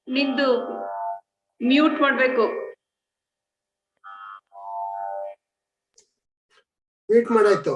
ನಿಂದು ಮ್ಯೂಟ್ ಮಾಡಬೇಕು. ಮ್ಯೂಟ್ ಮಾಡಾಯ್ತು.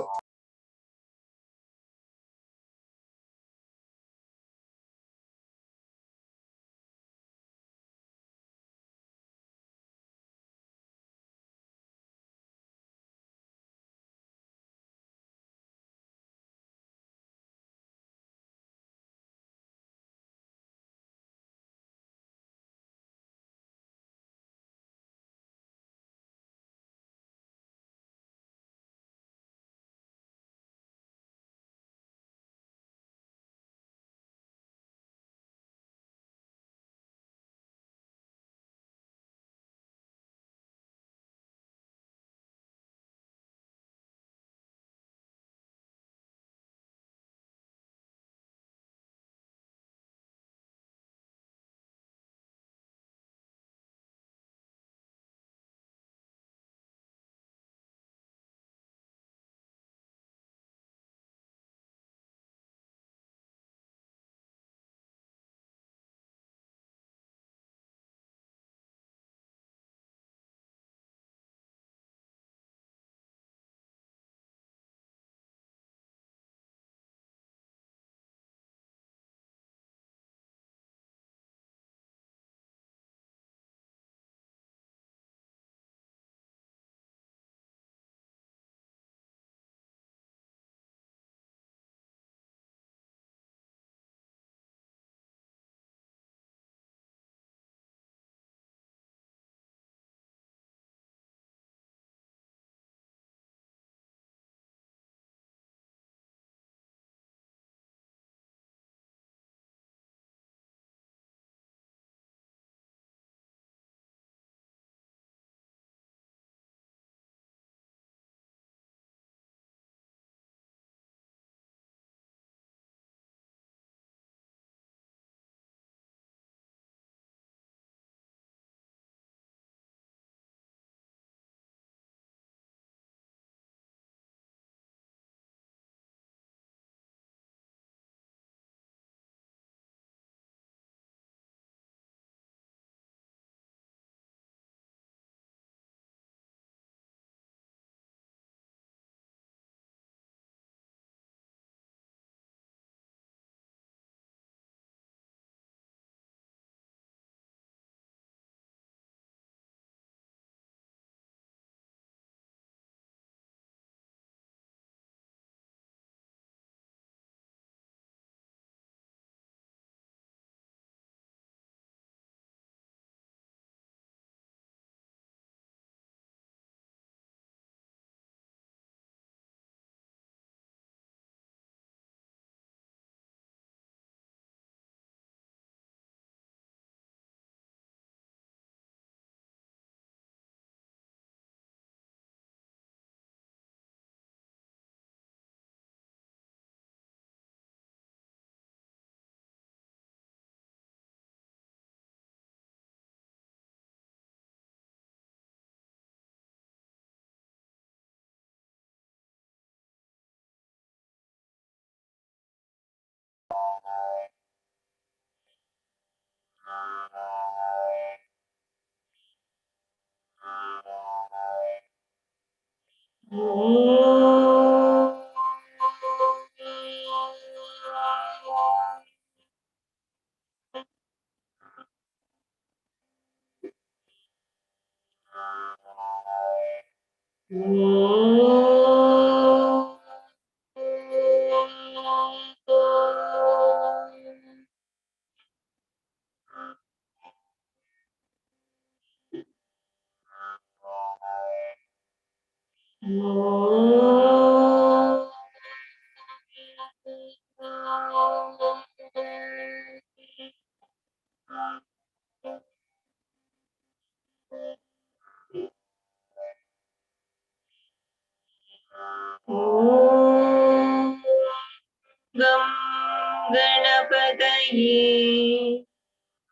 गणपतये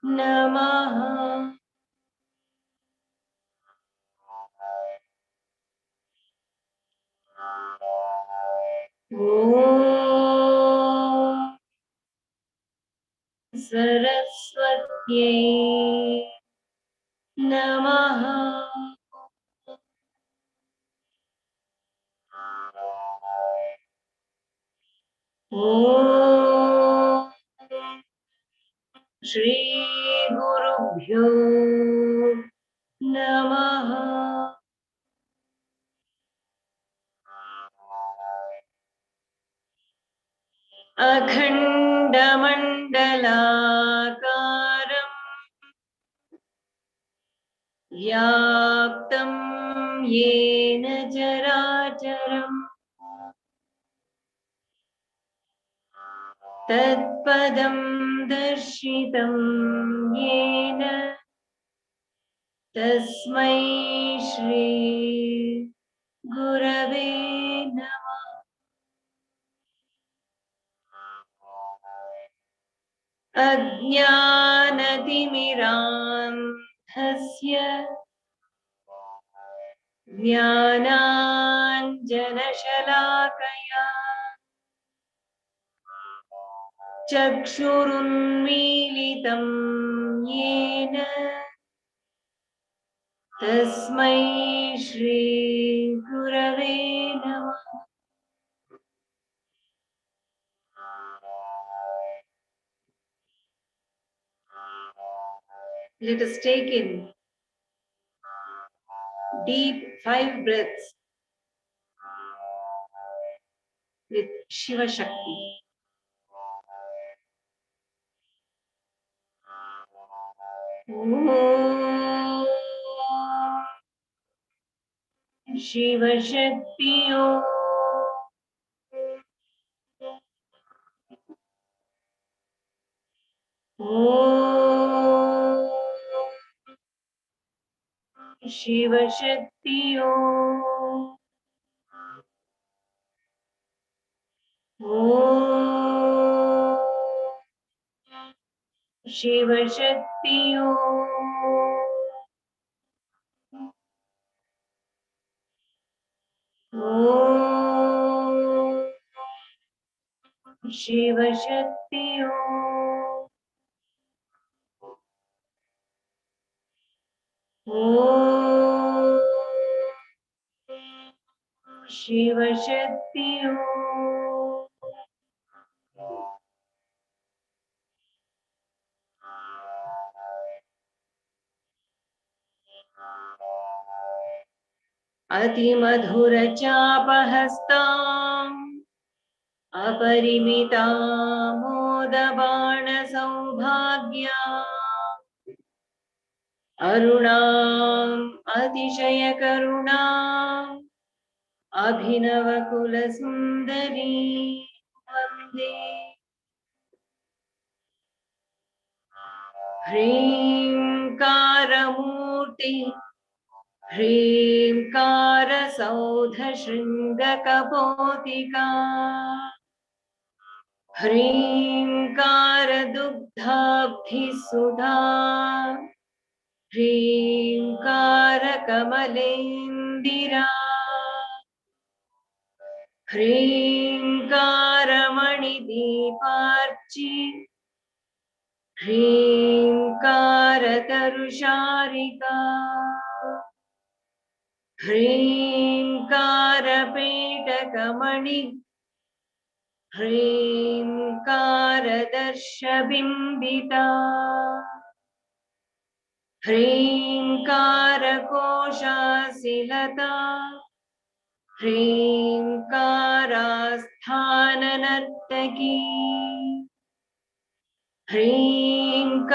नमः। ॐ सरस्वत्यै नमः। ॐ श्री गुरुभ्यो नमः। अखण्डमण्डलाकारं व्याप्तं येन चराचरं तत्पदं दर्शितं येन तस्मै श्री गुरवे नमः। अज्ञानतिमिरान्धस्य ज्ञानाञ्जनशलाकया चक्षुरुन्मीलितं येन तस्मै श्री गुरवे नमः। Let us take in deep 5 breaths with Shiva Shakti. Om Shiva Shakti Om. Om Shiva Shakti Om. Om Shiva Shakti Om. Om Shiva Shakti Om. Om Shiva Shakti Om. अतिमधुर चापहस्ताम् अपरिमितामोदबाण Saubhagya अरुणाम् अतिशयकरुणाम् अभिनवकुलसुन्दरी वन्दे। ह्रीङ्कारमूर्ति ह्रीङ्कारसौधशृङ्गकपोतिका ह्रीङ्कारदुग्धाब्धिसुधा ह्रीङ्कारकमलेन्दिरा ह्रीङ्कारमणिदीपार्चि ह्रीङ्कारतरुशारिका ह्रीङ्कारपेटकमणि ह्रीङ्कारदर्शबिम्बिता ह्रीङ्कारकोशासिलता ह्रीङ्कारस्थाननर्तकी ह्रीङ्कारशुक्तिका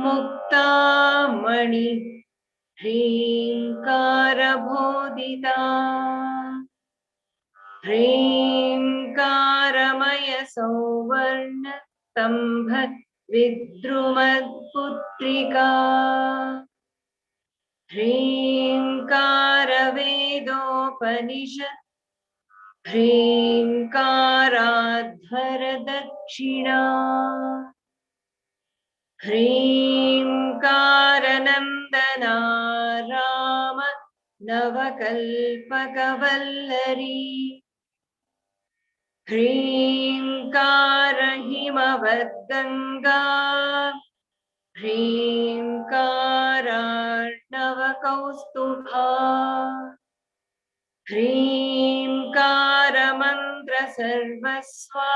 मुक्तामणि ह्रीङ्कारबोधिता ह्रीङ्कारमय सौवर्ण स्तम्भ विद्रुमत्पुत्रिका ह्रीङ्कारवेदोपनिषत् ह्रीङ्काराध्वरदक्षिणा ह्रीङ्कारनन्दना Ram नवकल्पकवल्लरी ह्रीङ्कारहिमवद्गङ्गा ह्रीङ्कारार्णवकौस्तुभा ह्रीङ्कारमन्त्रसर्वस्वा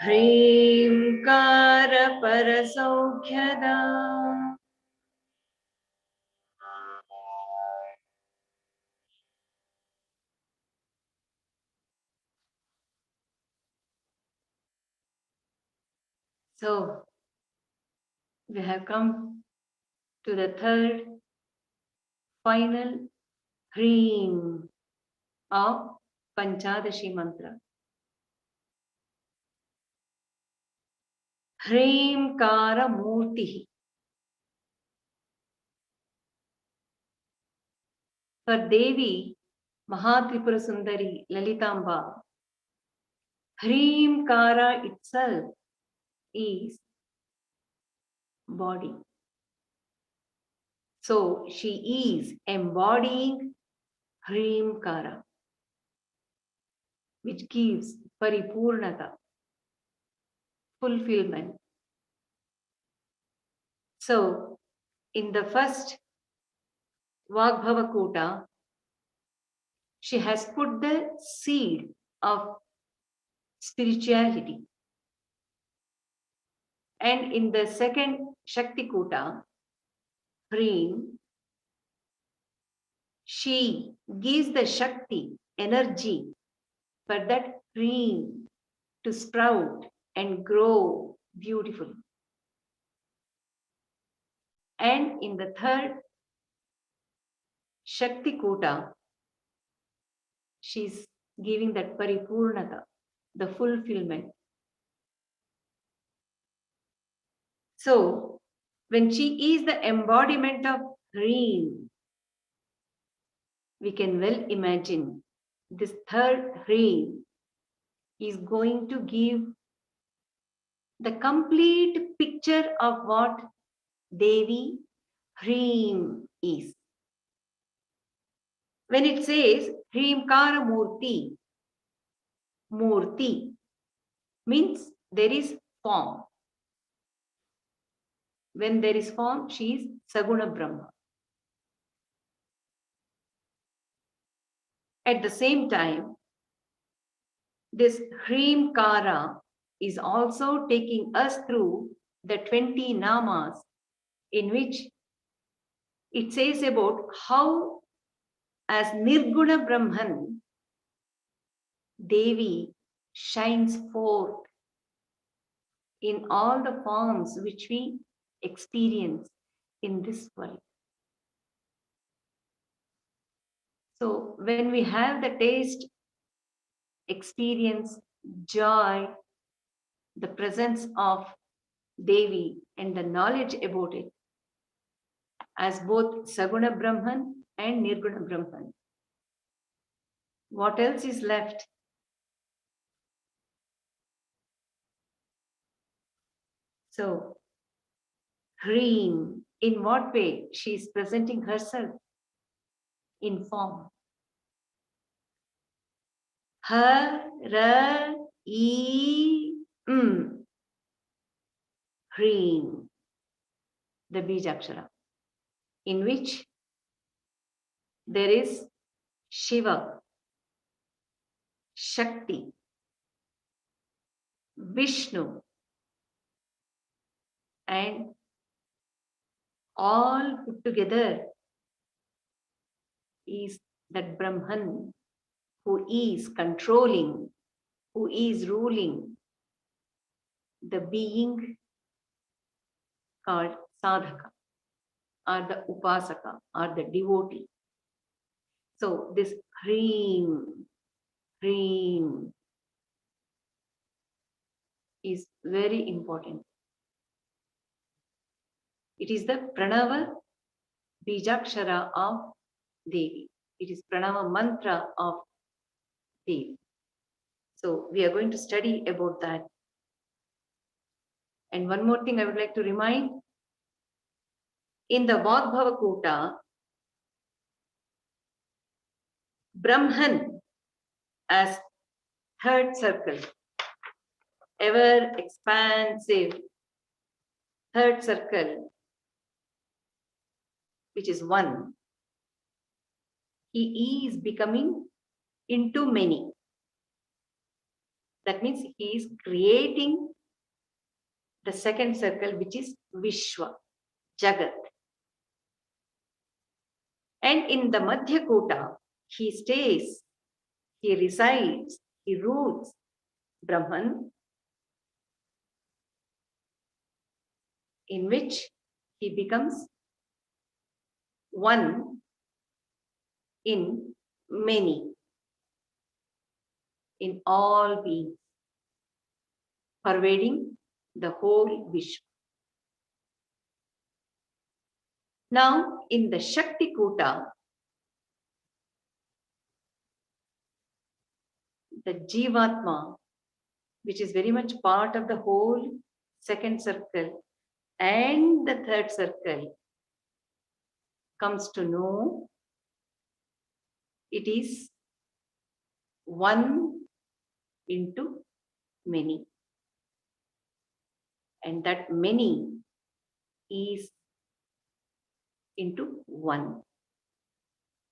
ह्रीङ्कारपरसौख्यदा. So, we have come to the third, final Hreem of Panchadashi mantra. Hreemkara Murti. For Devi, Mahatripura Sundari, Lalitamba, Hreemkara itself is body. So she is embodying Hreemkara, which gives paripurnata, fulfillment. So in the first Vagbhavakuta, she has put the seed of spirituality. And in the second Shakti Kuta, Hreem, she gives the Shakti, energy, for that Hreem to sprout and grow beautifully. And in the third Shakti Kuta, she's giving that paripurnata, the fulfillment. So, when she is the embodiment of Hreem, we can well imagine this third Hreem is going to give the complete picture of what Devi Hreem is. When it says Hreemkara Murti, Murti means there is form. When there is form, she is Saguna Brahma. At the same time, this Hreemkara is also taking us through the 20 namas, in which it says about how as Nirguna Brahman, Devi shines forth in all the forms which we experience in this world. So when we have the taste, experience, joy, the presence of Devi and the knowledge about it as both Saguna Brahman and Nirguna Brahman, what else is left? So, Hreem, in what way she is presenting herself? In form. Ha, ra, e, Hreem, the Bijakshara, in which there is Shiva, Shakti, Vishnu, and all put together is that Brahman who is controlling, who is ruling the being called sadhaka or the upasaka or the devotee. So this Hreem is very important. It is the Pranava Bijakshara of Devi. It is Pranava mantra of Devi. So we are going to study about that. And one more thing I would like to remind. In the Vagbhava Kuta, Brahman as third circle, ever expansive third circle, which is one, he is becoming into many. That means he is creating the second circle, which is Vishwa, Jagat. And in the Madhya Kota, he stays, he resides, he rules Brahman, in which he becomes one in many, in all beings, pervading the whole Vishwa. Now, in the Shakti Kuta, the Jivatma, which is very much part of the whole second circle and the third circle, comes to know it is one into many. And that many is into one.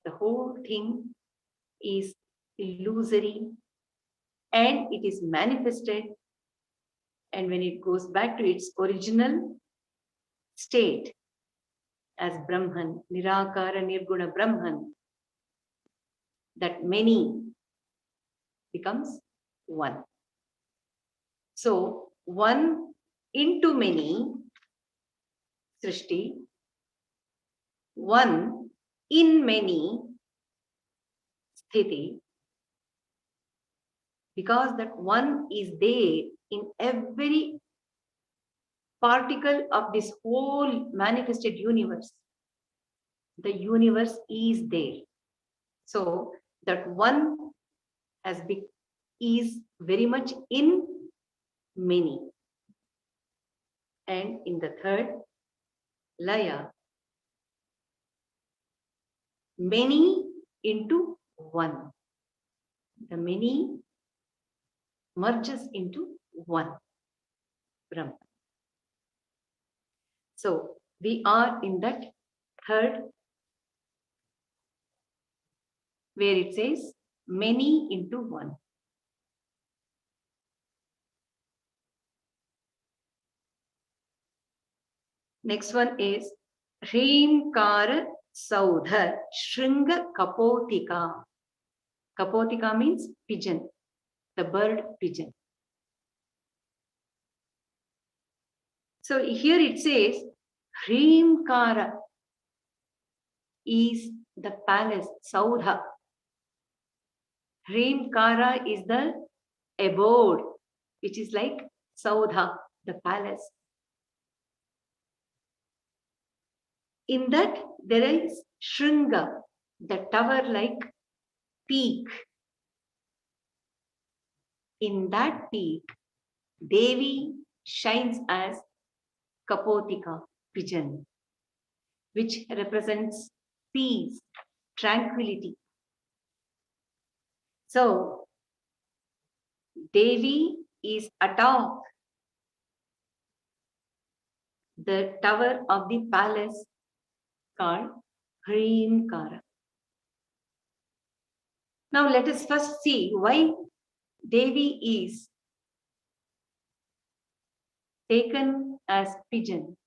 The whole thing is illusory and it is manifested, and when it goes back to its original state as Brahman, Nirakara Nirguna Brahman, that many becomes one. So one into many, Srishti, one in many, Sthiti, because that one is there in every particle of this whole manifested universe. The universe is there. So that one is very much in many. And in the third laya, many into one. The many merges into one Brahman. So we are in that third, where it says many into one. Next one is Hrimkara Saudha Shringa Kapotika. Kapotika means pigeon, the bird pigeon. So here it says Hrimkara is the palace, Saudha. Hrimkara is the abode, which is like Saudha, the palace. In that there is Shringa, the tower-like peak. In that peak, Devi shines as Kapotika, pigeon, which represents peace, tranquility. So, Devi is atop the tower of the palace called Hrimkara. Now let us first see why Devi is taken as pigeon.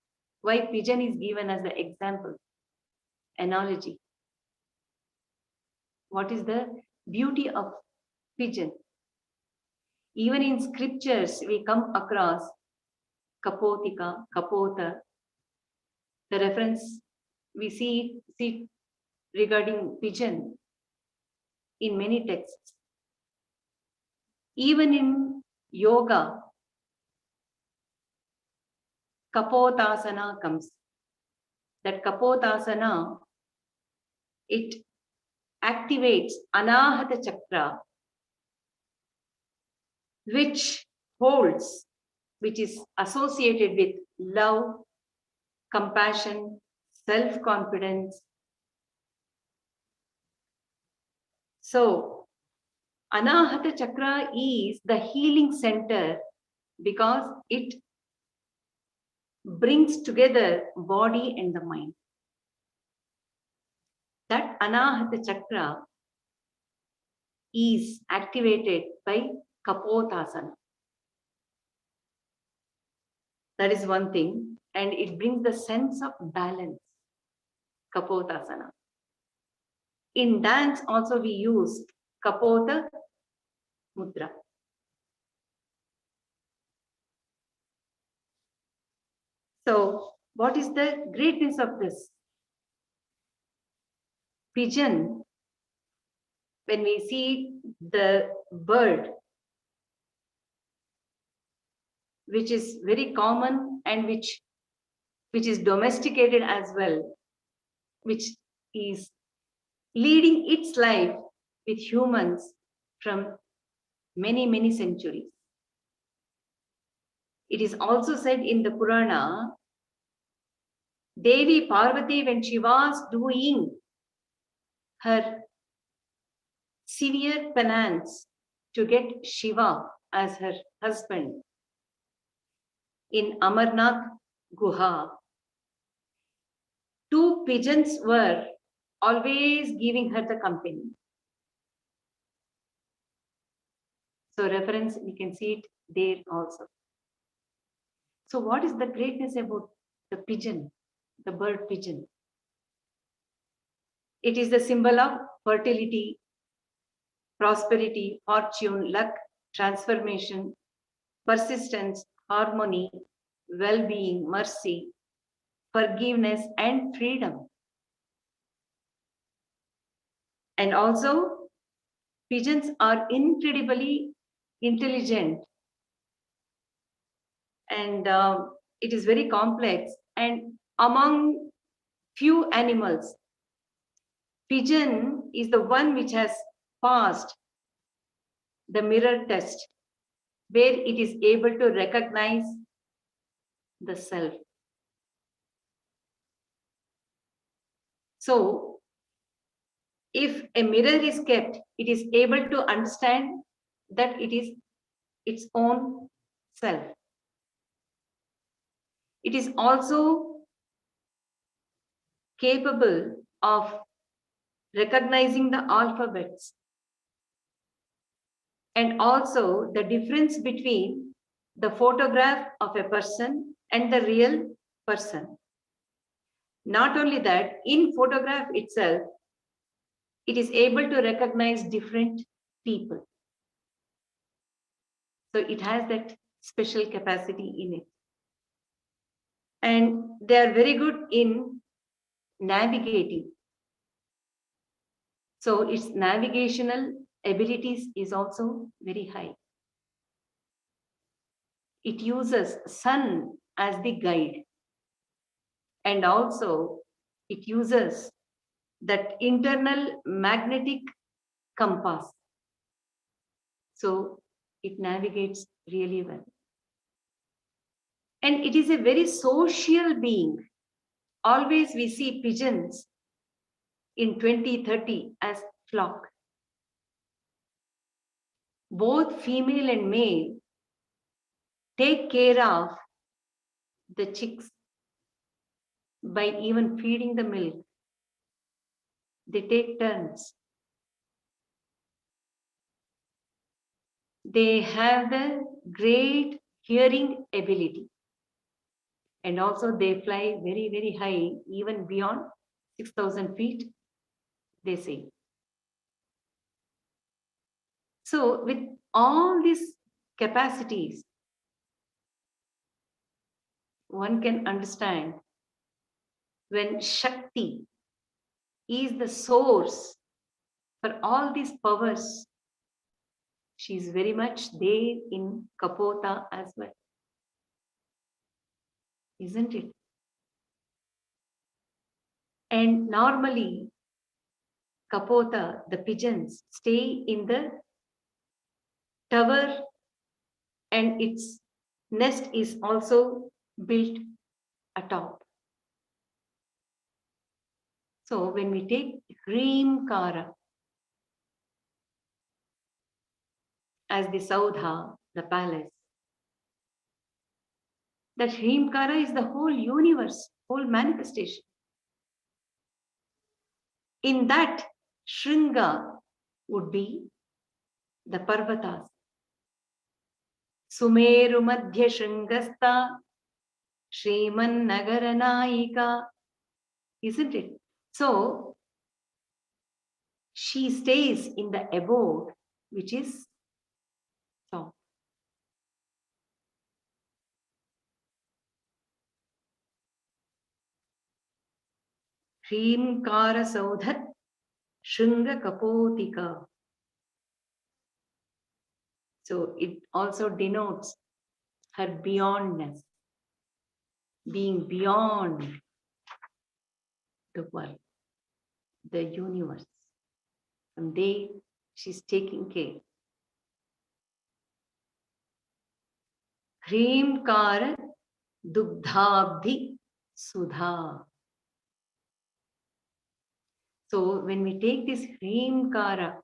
Why pigeon is given as the example, analogy. What is the beauty of pigeon? Even in scriptures, we come across kapotika, kapota. The reference we see regarding pigeon in many texts. Even in yoga, kapotasana comes. That kapotasana, it activates anahata chakra, which holds, which is associated with love, compassion, self-confidence. So, anahata chakra is the healing center because it brings together body and the mind. That anahata chakra is activated by kapotasana. That is one thing, and it brings the sense of balance, kapotasana. In dance also we use kapota mudra. So what is the greatness of this? Pigeon, when we see the bird, which is very common and which is domesticated as well, which is leading its life with humans from many, many centuries. It is also said in the Purana, Devi Parvati, when she was doing her severe penance to get Shiva as her husband in Amarnath Guha, 2 pigeons were always giving her the company. So reference, we can see it there also. So what is the greatness about the pigeon, the bird pigeon? It is the symbol of fertility, prosperity, fortune, luck, transformation, persistence, harmony, well-being, mercy, forgiveness, and freedom. And also, pigeons are incredibly intelligent, and it is very complex. And among few animals, pigeon is the one which has passed the mirror test, where it is able to recognize the self. So, if a mirror is kept, it is able to understand that it is its own self. It is also capable of recognizing the alphabets and also the difference between the photograph of a person and the real person. Not only that, in photograph itself, it is able to recognize different people. So it has that special capacity in it. And they are very good in navigating. So its navigational abilities is also very high. It uses sun as the guide. And also it uses that internal magnetic compass. So it navigates really well. And it is a very social being. Always we see pigeons in 2030 as flock. Both female and male take care of the chicks by even feeding the milk. They take turns. They have the great hearing ability. And also they fly very, very high, even beyond 6,000 feet, they say. So with all these capacities, one can understand when Shakti is the source for all these powers, she is very much there in Kapota as well. Isn't it? And normally, Kapota, the pigeons, stay in the tower, and its nest is also built atop. So when we take Hrimkara as the Saudha, the palace, that Hrimkara is the whole universe, whole manifestation. In that, Shringa would be the Parvatas. Sumeru Madhya Shringasta Shriman Nagaranayika. Isn't it? So, she stays in the abode, which is top. Hrimkara Saudhat Shringa Kapotika. So it also denotes her beyondness, being beyond the world, the universe. From there, she's taking care. Hrimkara Dugdhabdi Sudha. So when we take this Hrimkara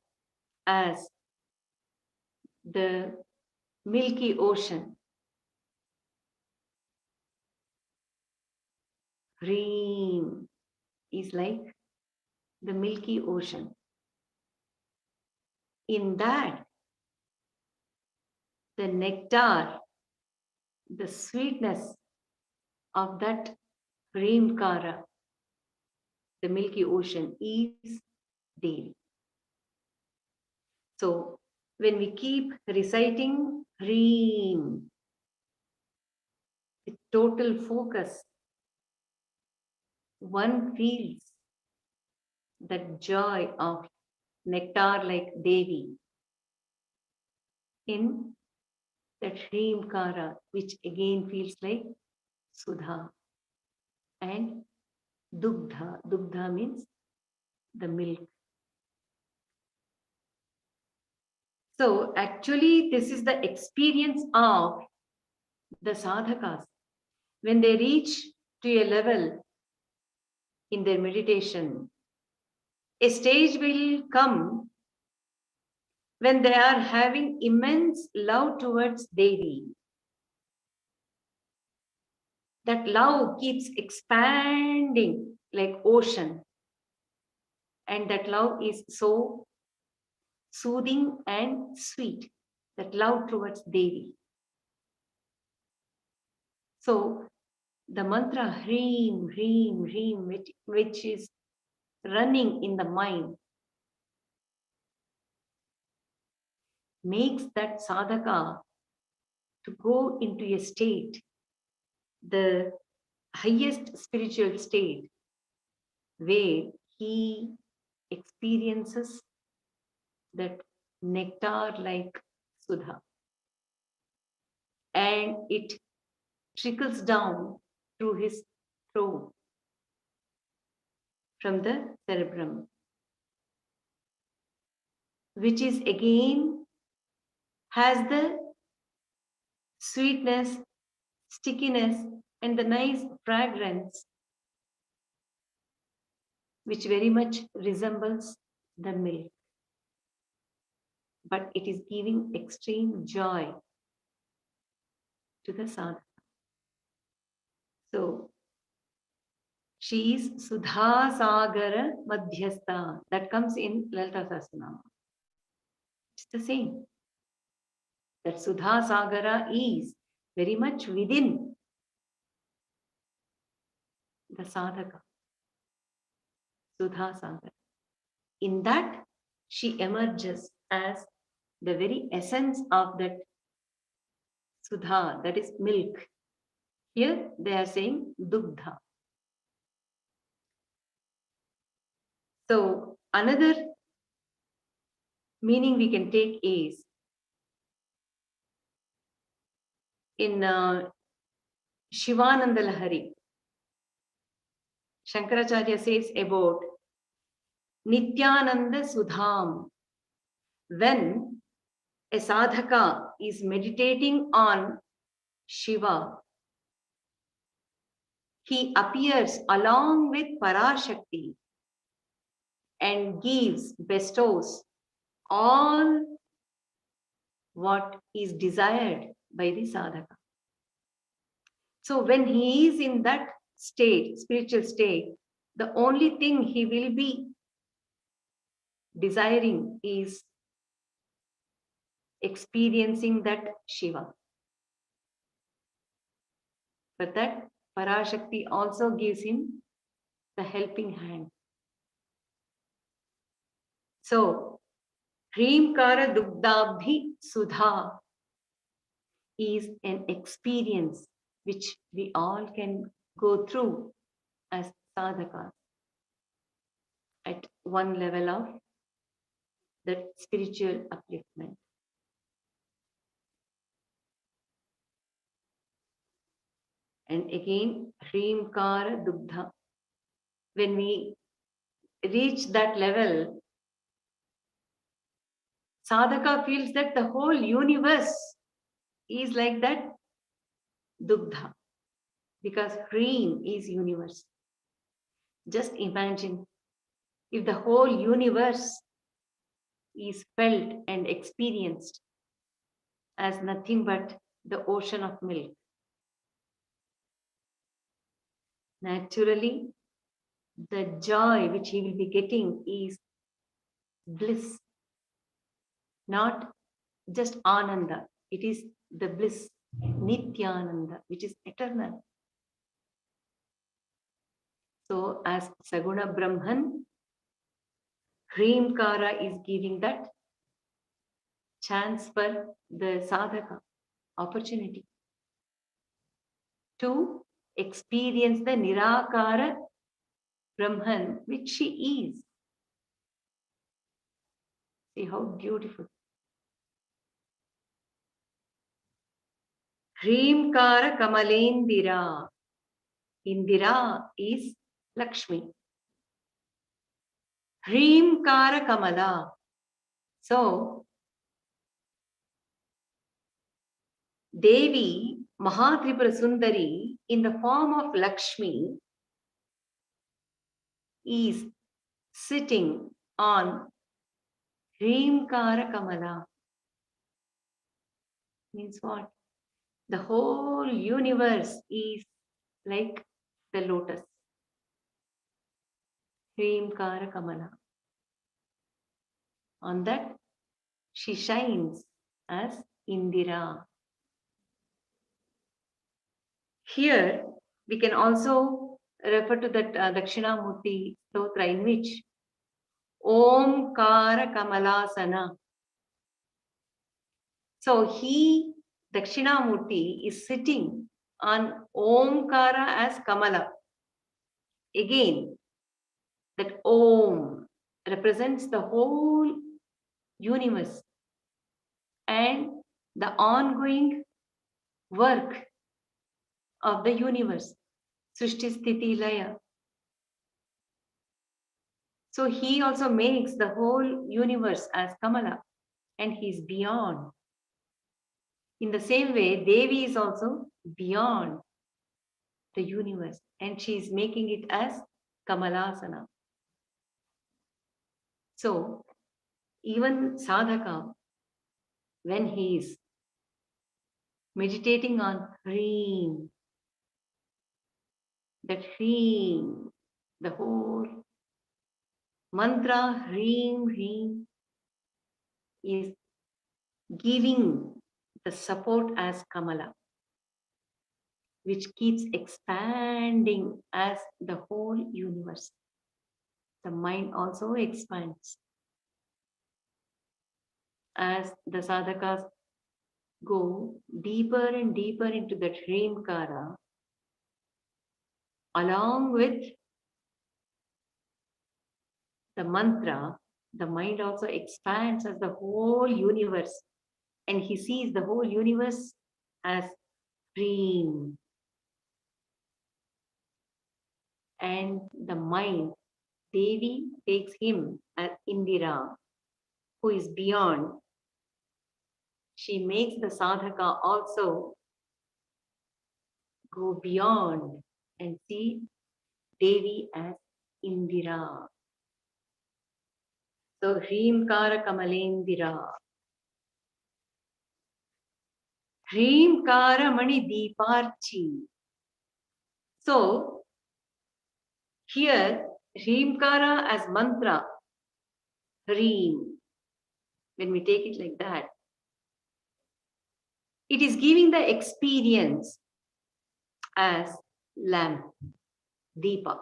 as the milky ocean, Hrim is like the milky ocean. In that, the nectar, the sweetness of that Hrimkara, the milky ocean, is Devi. So when we keep reciting Hrim with total focus, one feels that joy of nectar like Devi in that Hrimkara, which again feels like Sudha. And Dugdha. Dugdha means the milk. So actually, this is the experience of the sadhakas. When they reach to a level in their meditation, a stage will come when they are having immense love towards Devi. That love keeps expanding like ocean. And that love is so soothing and sweet. That love towards Devi. So the mantra Hrim, Hrim, Hrim, which is running in the mind, makes that sadhaka to go into a state, the highest spiritual state, where he experiences that nectar like Sudha. And it trickles down through his throat from the cerebrum, which is again has the sweetness, stickiness, and the nice fragrance, which very much resembles the milk. But it is giving extreme joy to the sadhaka. So, she is Sudha Sagara Madhyastha. That comes in Lalita Sahasranama. It's the same. That Sudha Sagara is very much within the sadhaka. Sudha Sagara. In that, she emerges as the very essence of that sudha, that is milk. Here they are saying dugdha. So another meaning we can take is in Shivananda Lahari, Shankaracharya says about Nityananda Sudham. When a sadhaka is meditating on Shiva, he appears along with Parashakti and bestows all what is desired by the sadhaka. So when he is in that state, spiritual state, the only thing he will be desiring is experiencing that Shiva. But that Parashakti also gives him the helping hand. So, Hrimkara Dugdabhi Sudha is an experience which we all can go through as sadhakas at one level of that spiritual upliftment. And again, Hrimkara Dugdha. When we reach that level, sadhaka feels that the whole universe is like that Dugdha, because Hrim is universe. Just imagine if the whole universe is felt and experienced as nothing but the ocean of milk. Naturally, the joy which he will be getting is bliss, not just Ananda. It is the bliss, Nityananda, which is eternal. So as Saguna Brahman, Hrimkara is giving that chance for the sadhaka, opportunity to experience the Nirakara Brahman, which she is. See how beautiful. Hrimkara Kamalendira. Indira is Lakshmi. Hrimkara Kamala. So, Devi Mahatripura Sundari in the form of Lakshmi is sitting on Hrimkara Kamala. Means what? The whole universe is like the lotus. Hrimkara Kamala. On that, she shines as Indira. Here, we can also refer to that Dakshinamurti Stotra in which Omkara Kamalasana. So he, Dakshinamurti, is sitting on Omkara as Kamala. Again, that Om represents the whole universe and the ongoing work of the universe, Srishti Sthiti Laya. So he also makes the whole universe as Kamala, and he is beyond. In the same way, Devi is also beyond the universe, and she is making it as Kamalasana. So even sadhaka, when he is meditating on Hrim, that Hrim, the whole mantra Hrim, Hrim is giving the support as Kamala, which keeps expanding as the whole universe. The mind also expands. as the sadhakas go deeper and deeper into that Hrimkara, along with the mantra, the mind also expands as the whole universe, and he sees the whole universe as Hrim. And the mind, Devi takes him as Indira, who is beyond. She makes the sadhaka also go beyond and see Devi as Indira. So Hrimkara Kamalendira. Hrimkara Mani Deeparchi. So here Hrimkara as mantra, Hrim, when we take it like that, it is giving the experience as lamp, Deepa.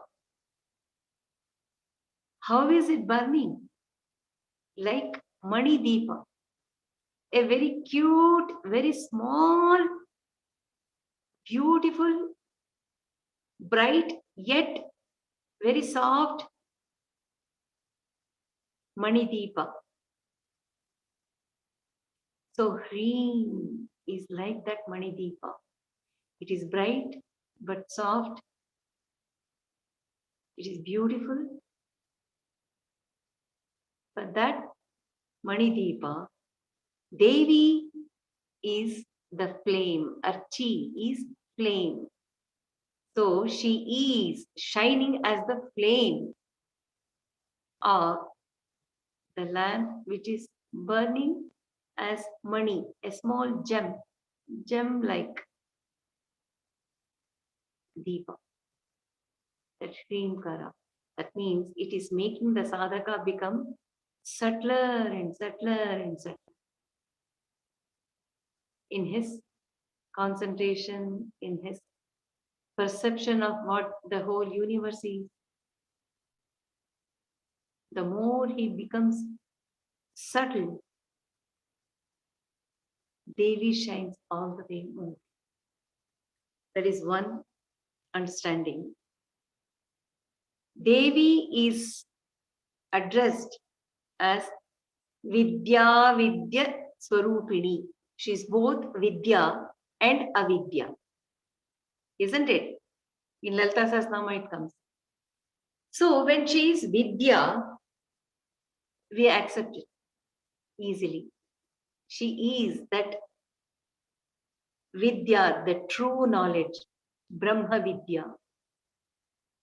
How is it burning? Like Mani Deepa. A very cute, very small, beautiful, bright, yet very soft Mani Deepa. So Hrim is like that Mani Deepa. It is bright but soft. It is beautiful. But that Mani Deepa, Devi is the flame. Archi is flame. So she is shining as the flame of the lamp which is burning as Mani, a small gem like Deepa, that Hrimkara. That means it is making the sadhaka become subtler and subtler and subtler in his concentration, in his perception of what the whole universe is. The more he becomes subtle, Devi shines all the way more. That is one understanding. Devi is addressed as Vidya Vidya Swarupini. She is both Vidya and Avidya. Isn't it? In Lalita Sahasranama it comes. So when she is Vidya, we accept it easily. She is that Vidya, the true knowledge, Brahma Vidya.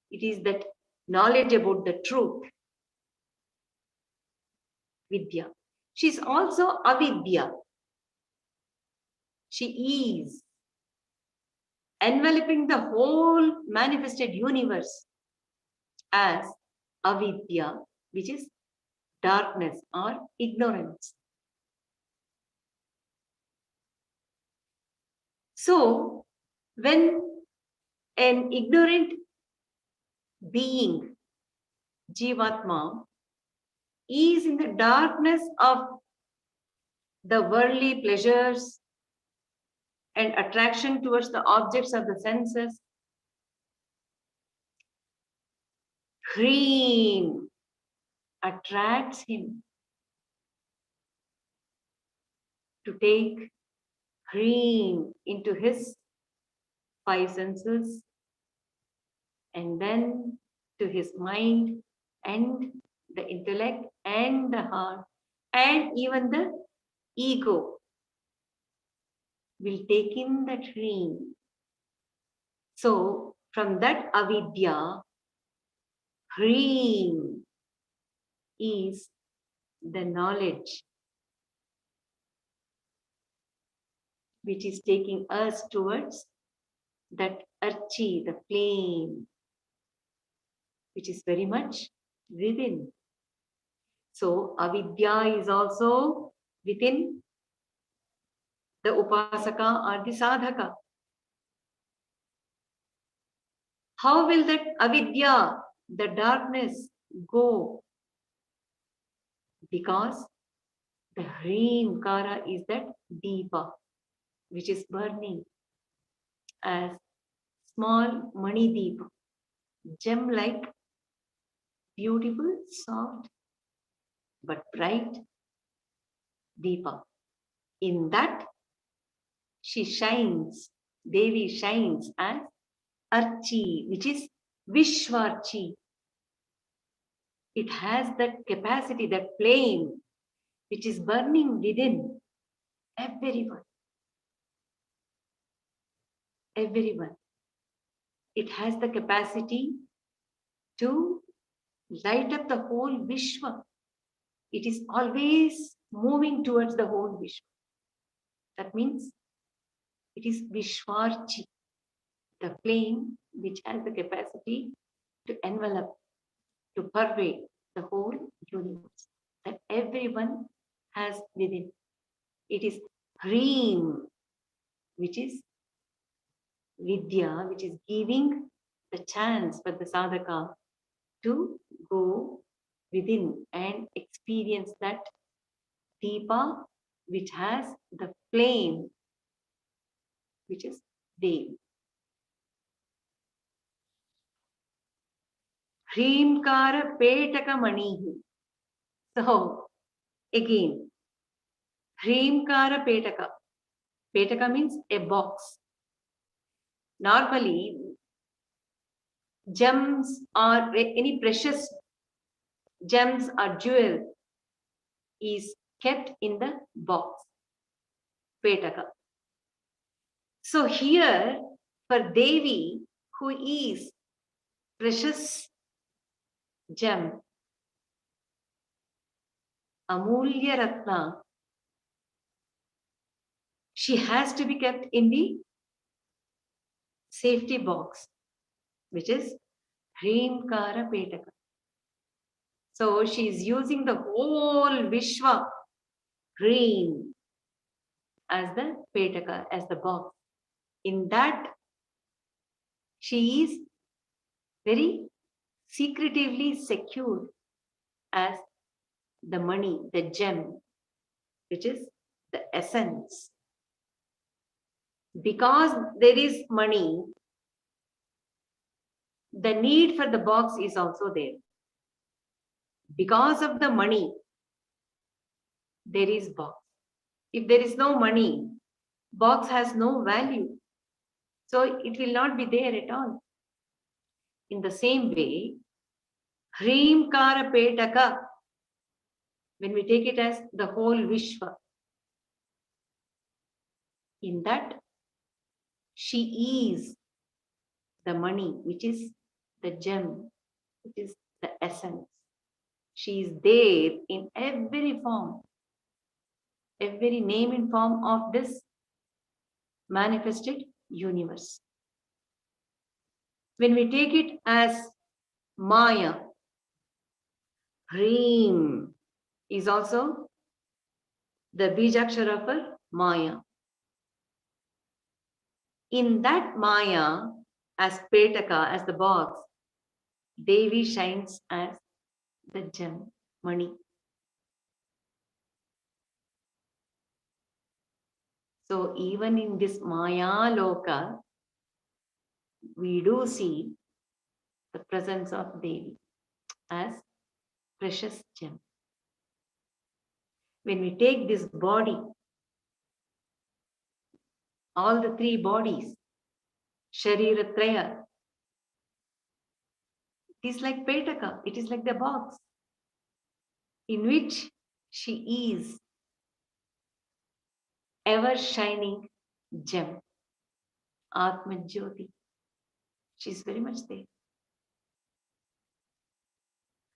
It is that knowledge about the truth, Vidya. She is also Avidya. She is enveloping the whole manifested universe as Avidya, which is darkness or ignorance. So, when an ignorant being, Jivatma, is in the darkness of the worldly pleasures and attraction towards the objects of the senses, Hrim attracts him to take Hrim into his five senses and then to his mind and the intellect and the heart and even the ego will take in that Hrim. So from that avidya, Hrim is the knowledge which is taking us towards that archi, the flame, which is very much within. So avidya is also within the upasaka or the sadhaka. How will that avidya, the darkness, go? Because The Hrimkara is that Deepa, which is burning as small Mani Deepa, gem-like, beautiful, soft, but bright Deepa. In that, she shines, Devi shines as Archi, which is Vishwarchi. It has that capacity, that flame, which is burning within everyone. Everyone. It has the capacity to light up the whole Vishwa. It is always moving towards the whole Vishwa. That means it is Vishwarchi, the flame which has the capacity to envelop, to pervade the whole universe, that everyone has within. It is Hrim, which is Vidya, which is giving the chance for the sadhaka to go within and experience that Deepa, which has the flame, which is Devi. Hrimkara Petaka Manihi. So, again, Hrimkara Petaka. Petaka means a box. Normally, gems or any precious gems or jewel is kept in the box. Petaka. So here, for Devi, who is precious gem, Amulya Ratna, she has to be kept in the safety box, which is Hrimkara Petaka. So she is using the whole Vishwa, Hrim, as the Petaka, as the box. In that, she is very secretively secured as the money, the gem, which is the essence. Because there is money, the need for the box is also there. Because of the money, there is box. If there is no money, box has no value. So it will not be there at all. In the same way, Hrimkara Petaka, when we take it as the whole Vishwa, in that she is the money, which is the gem, which is the essence. She is there in every form, every name and form of this manifested universe. When we take it as Maya, Hrim is also the Bijakshara for Maya. In that Maya, as Petaka, as the box, Devi shines as the gem, money. So even in this Maya Loka, we do see the presence of Devi as precious gem. When we take this body, all the three bodies, Shariratraya, it is like Petaka, it is like the box in which she is ever shining gem, Atma Jyoti. She is very much there.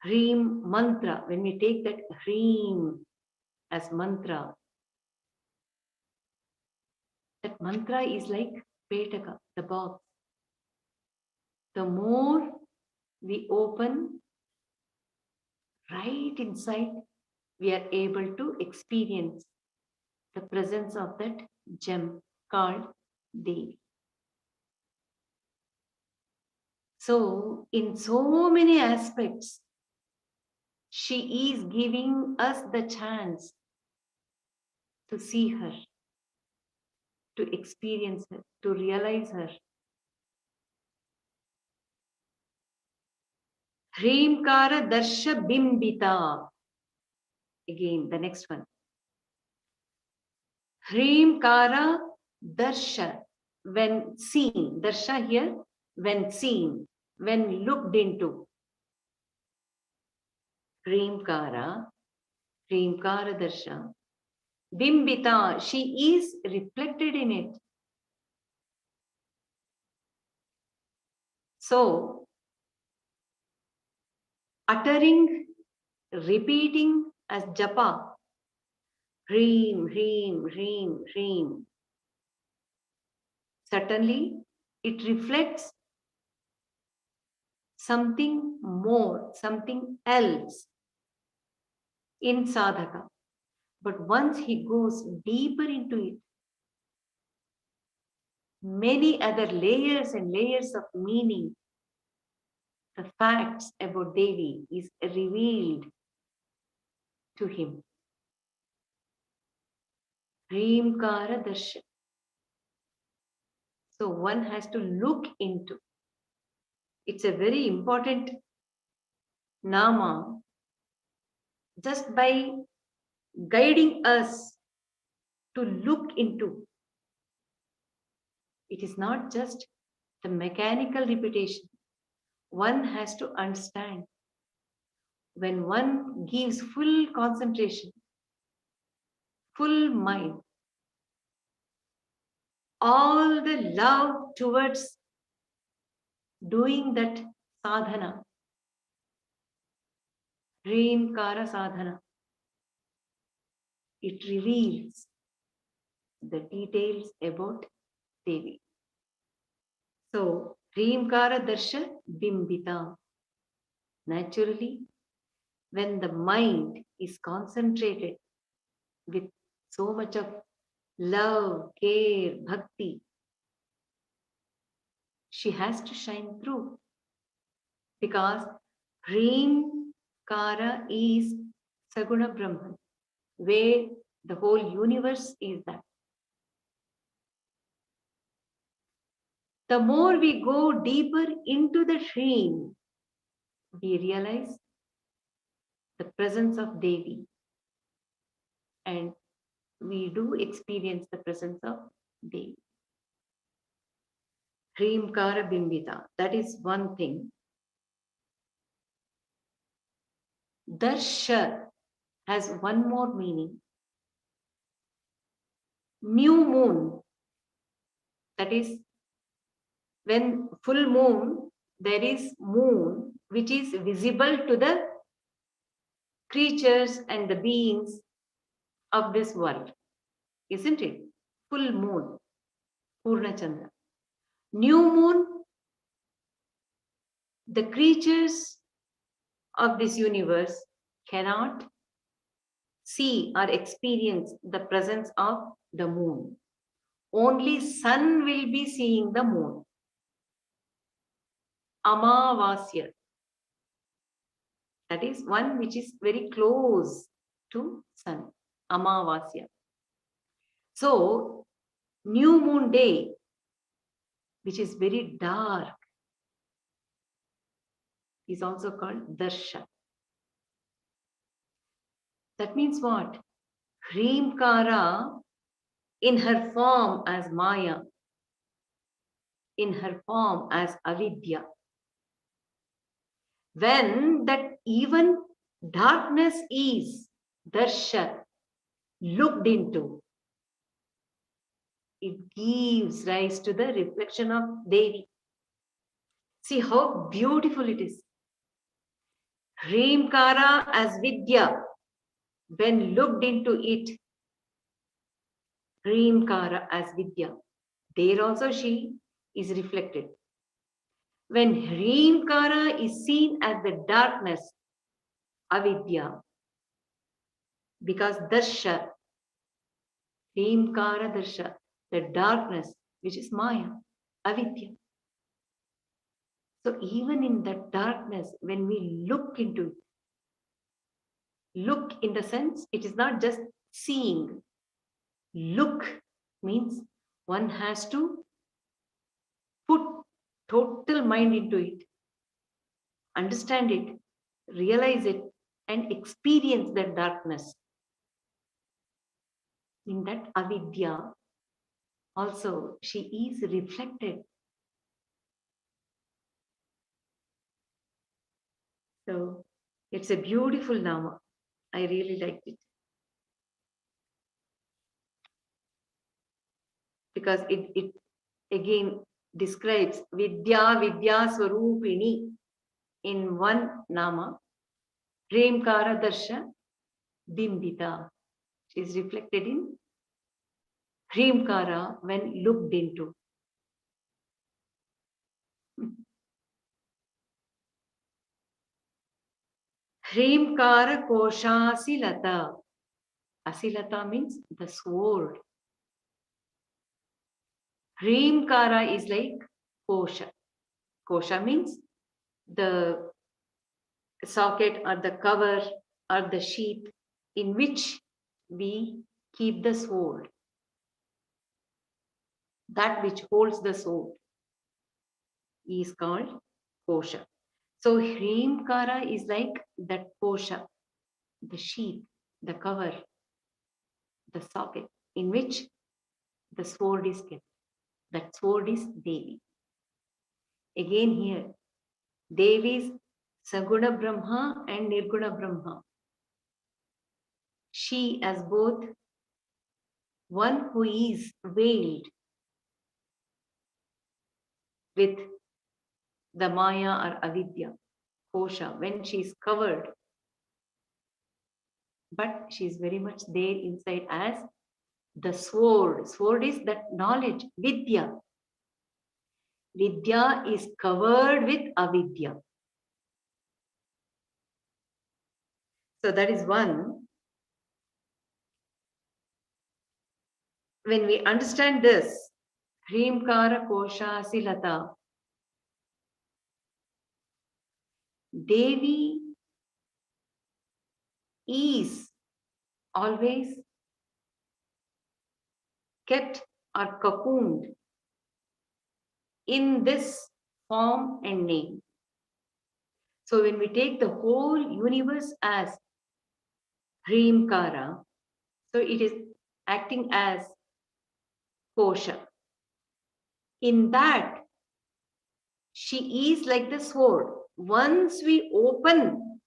Hrim mantra, when we take that Hrim as mantra, that mantra is like Petaka, the box. The more we open, right inside, we are able to experience the presence of that gem called Devi. So, in so many aspects, she is giving us the chance to see her, to experience her, to realize her. Hrimkara darsha bimbita. Again, the next one. Hrimkara darsha. When seen, darsha here, when seen, when looked into. Hrimkara darsha. Bimbita, she is reflected in it. So, uttering, repeating as japa, Hreem, Hreem, Hreem, Hreem. Certainly, it reflects something more, something else in sadhaka. But once he goes deeper into it, many other layers and layers of meaning, the facts about Devi is revealed to him. Hrimkara darsha. So one has to look into. It's a very important nama, just by guiding us to look into. It is not just the mechanical repetition. One has to understand. When one gives full concentration, full mind, all the love towards doing that sadhana, Hrimkara sadhana, it reveals the details about Devi. So, Hrimkara darsha bimbita. Naturally, when the mind is concentrated with so much of love, care, bhakti, she has to shine through. Because Hrimkara is Saguna Brahman, where the whole universe is that. The more we go deeper into the Hrim, we realize the presence of Devi. And we do experience the presence of Devi. Hrimkara bimbita. That is one thing. Darsha has one more meaning. New moon. That is, when full moon, there is moon which is visible to the creatures and the beings of this world. Isn't it? Full moon. Purna Chandra. New moon, the creatures of this universe cannot see or experience the presence of the moon. Only sun will be seeing the moon. Amavasya. That is one which is very close to sun. Amavasya. So, new moon day, which is very dark, is also called darsha. That means what? Hrimkara in her form as Maya, in her form as avidya. When that even darkness is darsha, looked into, it gives rise to the reflection of Devi. See how beautiful it is. Hrimkara as Vidya, when looked into it, Hrimkara as Vidya, there also she is reflected. When Hrimkara is seen as the darkness, Avidya, because Darsha, Hrimkara Darsha, the darkness, which is Maya, Avidya. So even in that darkness, when we look into it, look in the sense, it is not just seeing. Look means one has to put total mind into it, understand it, realize it, and experience that darkness. In that avidya, also she is reflected. So it's a beautiful nama. I really liked it. Because it again describes Vidya Swarupini in one nama. Premkara Darsha Bimbita. She is reflected in Premkara when looked into. Premkara Kosha Asilata. Asilata means the sword. Premkara is like Kosha. Kosha means the socket or the cover or the sheath in which we keep the sword. That which holds the sword is called Kosha. So Hrimkara is like that Kosha, the sheath, the cover, the socket in which the sword is kept. That sword is Devi. Again here, Devi is Saguna Brahma and Nirguna Brahma. She as both one who is veiled with the Maya or Avidya, Kosha, when she is covered, but she is very much there inside as the sword. Sword is that knowledge, Vidya. Vidya is covered with Avidya. So that is one. When we understand this, Hrimkara Kosha Silata, Devi is always kept or cocooned in this form and name. So when we take the whole universe as Hrimkara, so it is acting as Kosha. In that, she is like the sword. Once we open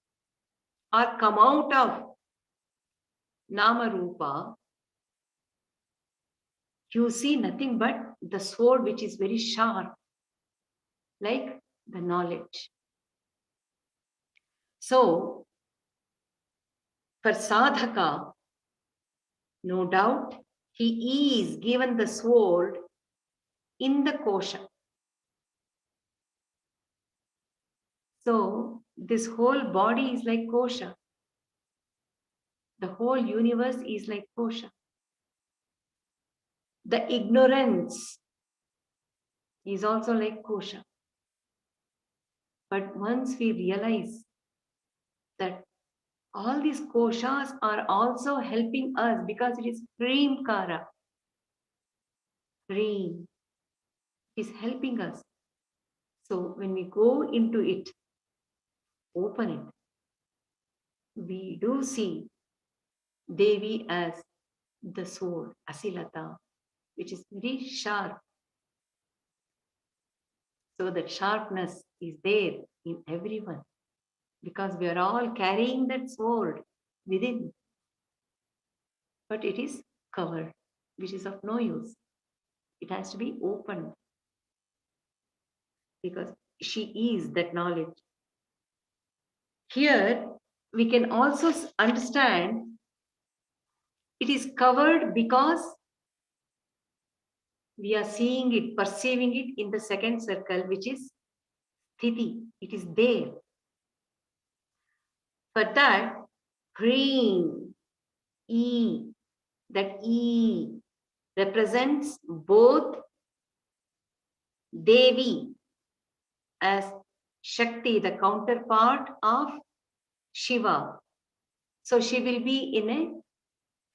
or come out of Nama Rupa, you see nothing but the sword which is very sharp, like the knowledge. So, for sadhaka, no doubt, he is given the sword in the kosha. So, this whole body is like kosha. The whole universe is like kosha. The ignorance is also like kosha. But once we realize that all these koshas are also helping us because it is Premkara. Prem is helping us. So when we go into it, open it, we do see Devi as the sword, Asilata, which is very sharp. So that sharpness is there in everyone because we are all carrying that sword within. But it is covered, which is of no use. It has to be opened because she is that knowledge. Here, we can also understand it is covered because we are seeing it, perceiving it in the second circle, which is Sthiti. It is there. For that, Hrim, E, that E represents both Devi as Shakti, the counterpart of Shiva. So she will be in a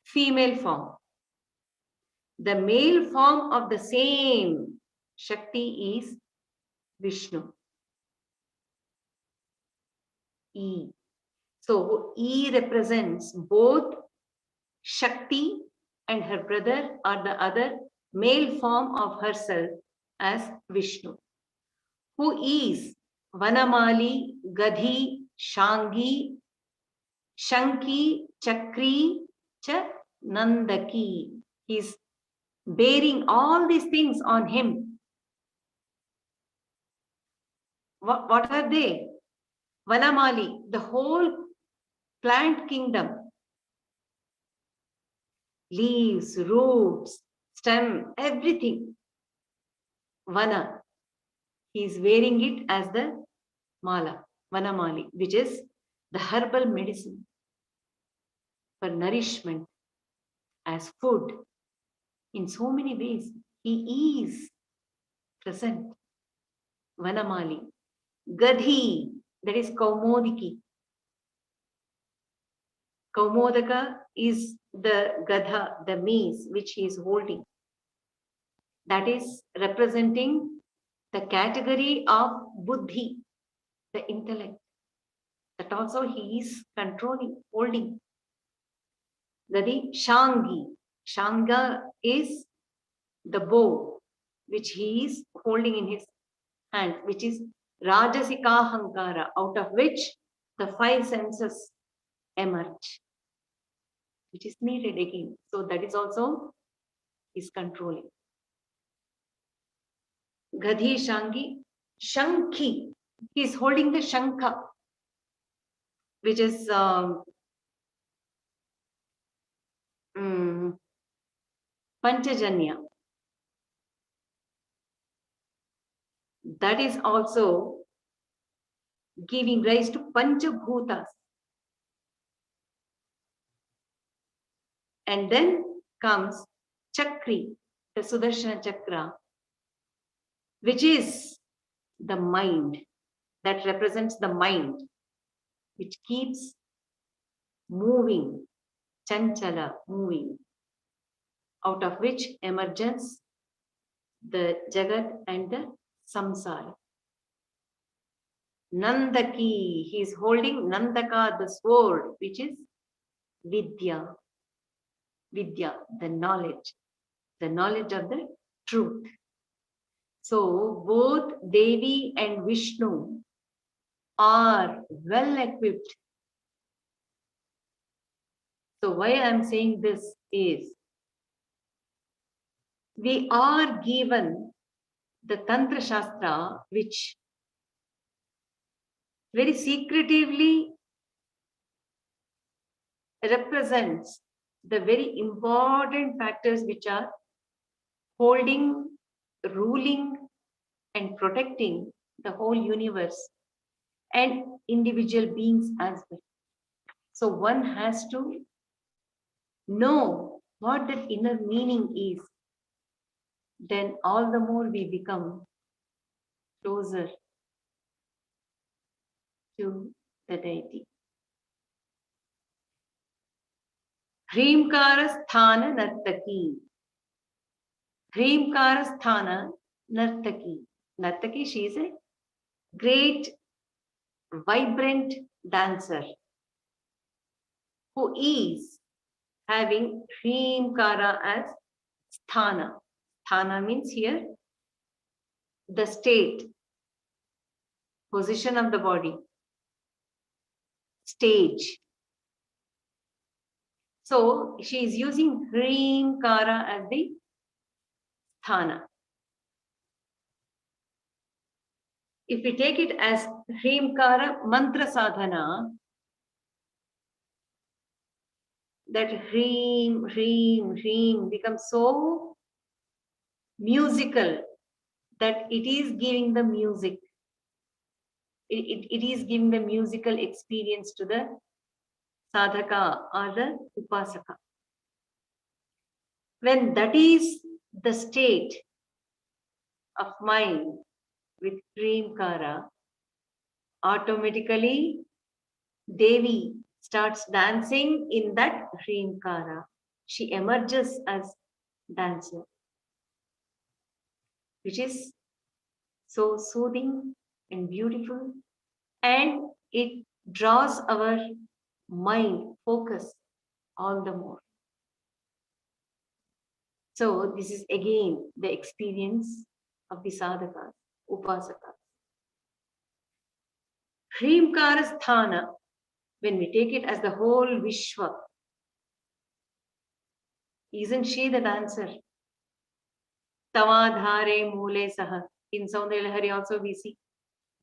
female form. The male form of the same Shakti is Vishnu. E. So E represents both Shakti and her brother or the other male form of herself as Vishnu, who is Vanamali, Gadhi, Shangi, Shanki, Chakri, Cha Nandaki. He is bearing all these things on him. What are they? Vanamali, the whole plant kingdom. Leaves, roots, stem, everything. Vana. He is wearing it as the mala, Vanamali, which is the herbal medicine for nourishment, as food. In so many ways, he is present. Vanamali. Gadhi, that is Kaumodiki. Kaumodaka is the Gadha, the mace which he is holding. That is representing the category of Buddhi, the intellect. That also he is controlling, holding. Gadi Shangi. Shanga is the bow which he is holding in his hand, which is Rajasika Hankara, out of which the five senses emerge, which is needed again. So that is also is controlling. Gadhi Shangi. Shankhi. He is holding the Shankha, which is Panchajanya. That is also giving rise to Panchabhutas. And then comes Chakri, the Sudarshana Chakra, which is the mind, that represents the mind, which keeps moving, Chanchala, moving, out of which emerges the Jagat and the Samsara. Nandaki, he is holding Nandaka, the sword, which is Vidya. Vidya, the knowledge of the truth. So both Devi and Vishnu are well equipped. So why I am saying this is, we are given the Tantra Shastra, which very secretively represents the very important factors which are holding, ruling, and protecting the whole universe and individual beings as well. So one has to know what that inner meaning is. Then all the more we become closer to the deity. Hrimkara Sthana Nartaki. Hrimkara Sthana Nartaki. Nartaki, she is a great, vibrant dancer who is having Hrimkara as Sthana. Sthana means here the state, position of the body, stage. So she is using Hrimkara as the Sthana. If we take it as Hrimkara mantra sadhana, that Hrim, Hrim, Hrim becomes so musical that it is giving the music. It is giving the musical experience to the sadhaka or the upasaka. When that is the state of mind with Hrimkara, automatically Devi starts dancing in that Hrimkara. She emerges as dancer, which is so soothing and beautiful, and it draws our mind focus all the more. So this is again the experience of the sadhakas, upasakas. Hrimkara sthana, when we take it as the whole Vishwa, isn't she the dancer? Tavadhare mule saha. In Saundarya Lahari also we see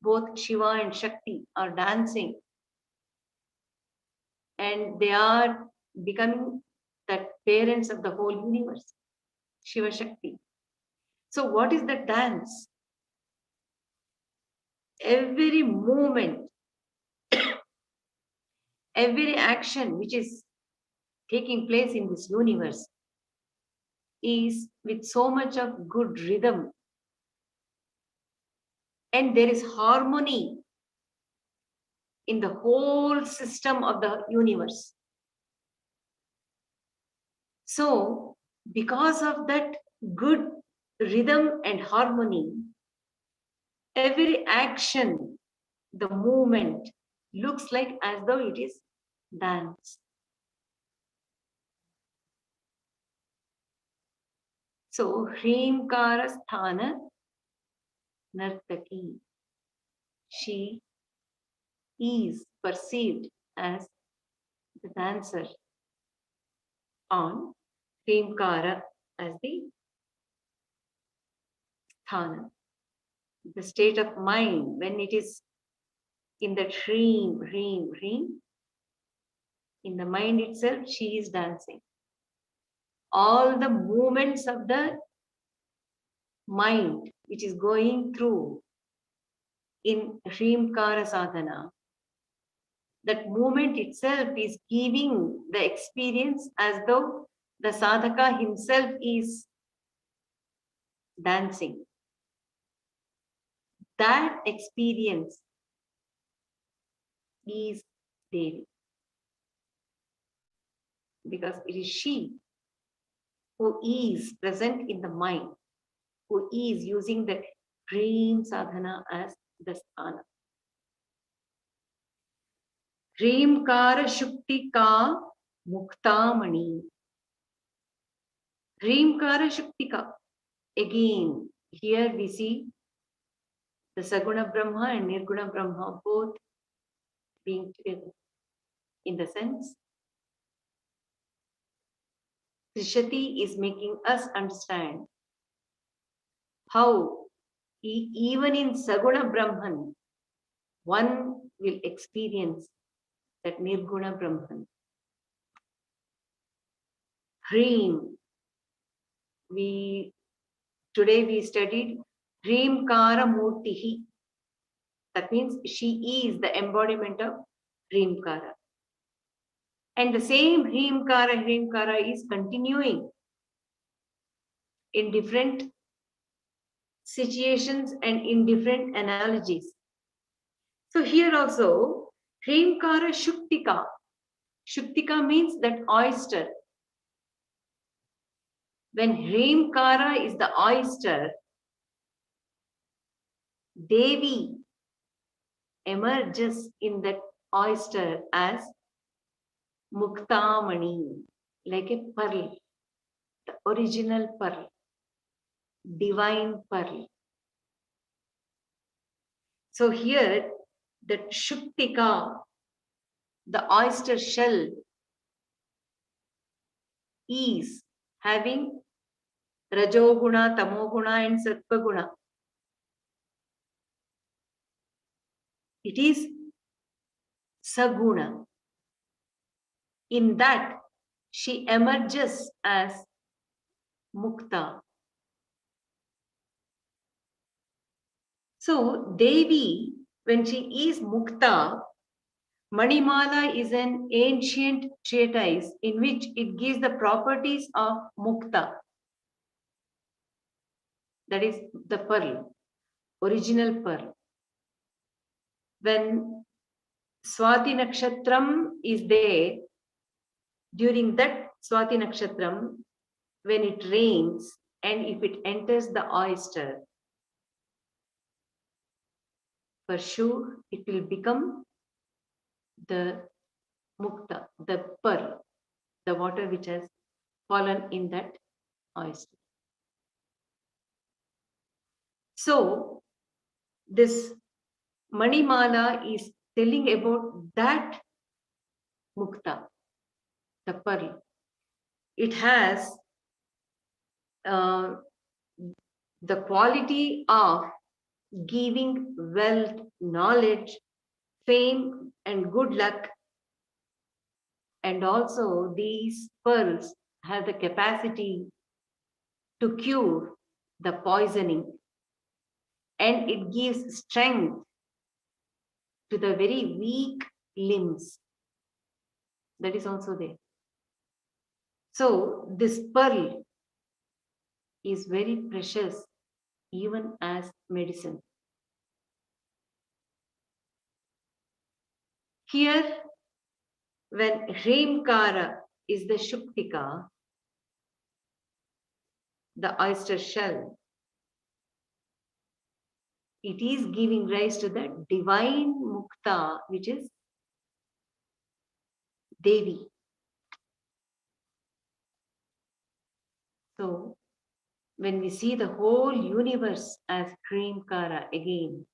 both Shiva and Shakti are dancing, and they are becoming the parents of the whole universe, Shiva Shakti. So what is the dance? Every movement, every action which is taking place in this universe is with so much of good rhythm, and there is harmony in the whole system of the universe. So because of that good rhythm and harmony, every action, the movement looks like as though it is dance. So Hrimkara Sthana Nartaki, she is perceived as the dancer on Hrimkara as the sthana, the state of mind when it is in that Hrim, Hrim, Hrim. In the mind itself, she is dancing. All the movements of the mind which is going through in Hrimkara sadhana, that movement itself is giving the experience as though the sadhaka himself is dancing. That experience is Devi, because it is she who is present in the mind, who is using the Hrim sadhana as the sthana. Hrimkara Shuktika Muktamani. Hrimkara Shuktika. Again, here we see the Saguna Brahma and Nirguna Brahma both being together. In the sense, Trishati is making us understand how even in Saguna Brahman, one will experience that Nirguna Brahman. Hrim. Today we studied Hrimkara Murtihi. That means she is the embodiment of Hrimkara. And the same Hrimkara is continuing in different situations and in different analogies. So here also, Hrimkara Shuktika. Shuktika means that oyster. When Hrimkara is the oyster, Devi emerges in that oyster as Muktamani, like a pearl, the original pearl, divine pearl. So here, that Shuktika, the oyster shell, is having Rajoguna, Tamoguna and Sattvaguna. It is Saguna. In that, she emerges as Mukta. So, Devi, when she is Mukta, Manimala is an ancient treatise in which it gives the properties of Mukta. That is the pearl, original pearl. When Swati Nakshatram is there, during that Swati Nakshatram, when it rains and if it enters the oyster, for sure it will become the mukta, the pearl, the water which has fallen in that oyster. So this Manimala is telling about that mukta, the pearl. It has the quality of giving wealth, knowledge, fame, and good luck. And also, these pearls have the capacity to cure the poisoning, and it gives strength to the very weak limbs. That is also there. So, this pearl is very precious, even as medicine. Here, when Hrimkara is the Shuktika, the oyster shell, it is giving rise to the divine Mukta, which is Devi. So, when we see the whole universe as Hrimkara again,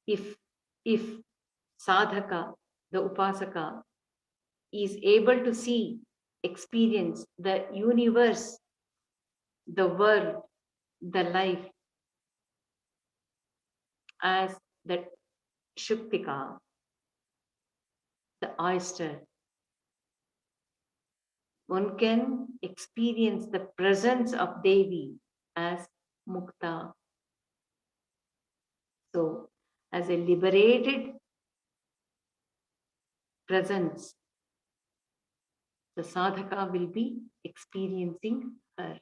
if sadhaka, the upasaka, is able to see, experience the universe, the world, the life as that Shuktika, the oyster, one can experience the presence of Devi as Mukta. So, as a liberated presence, the sadhaka will be experiencing her.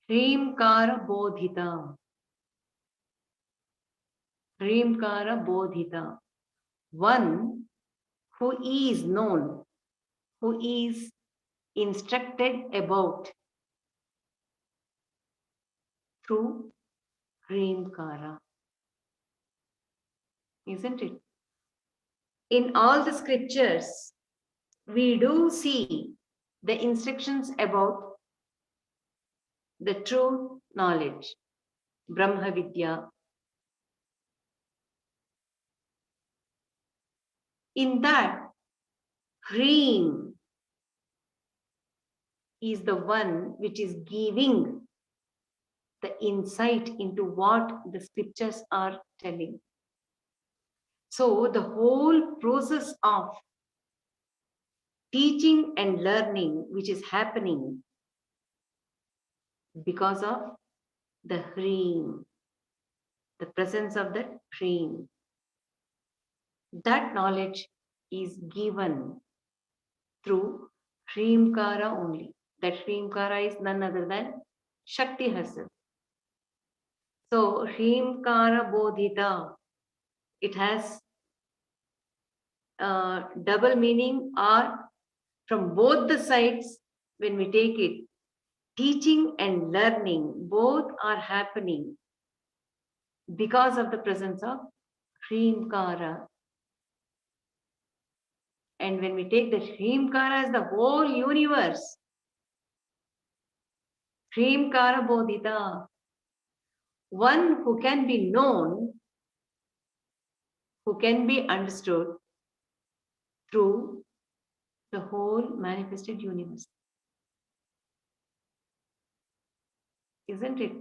Hrimkara Bodhita. Hrimkara Bodhita. One who is known, who is instructed about through Hrimkara. Isn't it? In all the scriptures, we do see the instructions about the true knowledge, Brahma Vidya. In that, Hrim is the one which is giving the insight into what the scriptures are telling. So the whole process of teaching and learning which is happening because of the Hrim, the presence of that Hrim, that knowledge is given through Hrimkara only. That Hrimkara is none other than Shakti herself. So Hrimkara Bodhita, it has double meaning, or from both the sides when we take it, teaching and learning both are happening because of the presence of Hrimkara. And when we take the Hrimkara as the whole universe, Hrimkara Bodhita, one who can be known, who can be understood through the whole manifested universe. Isn't it?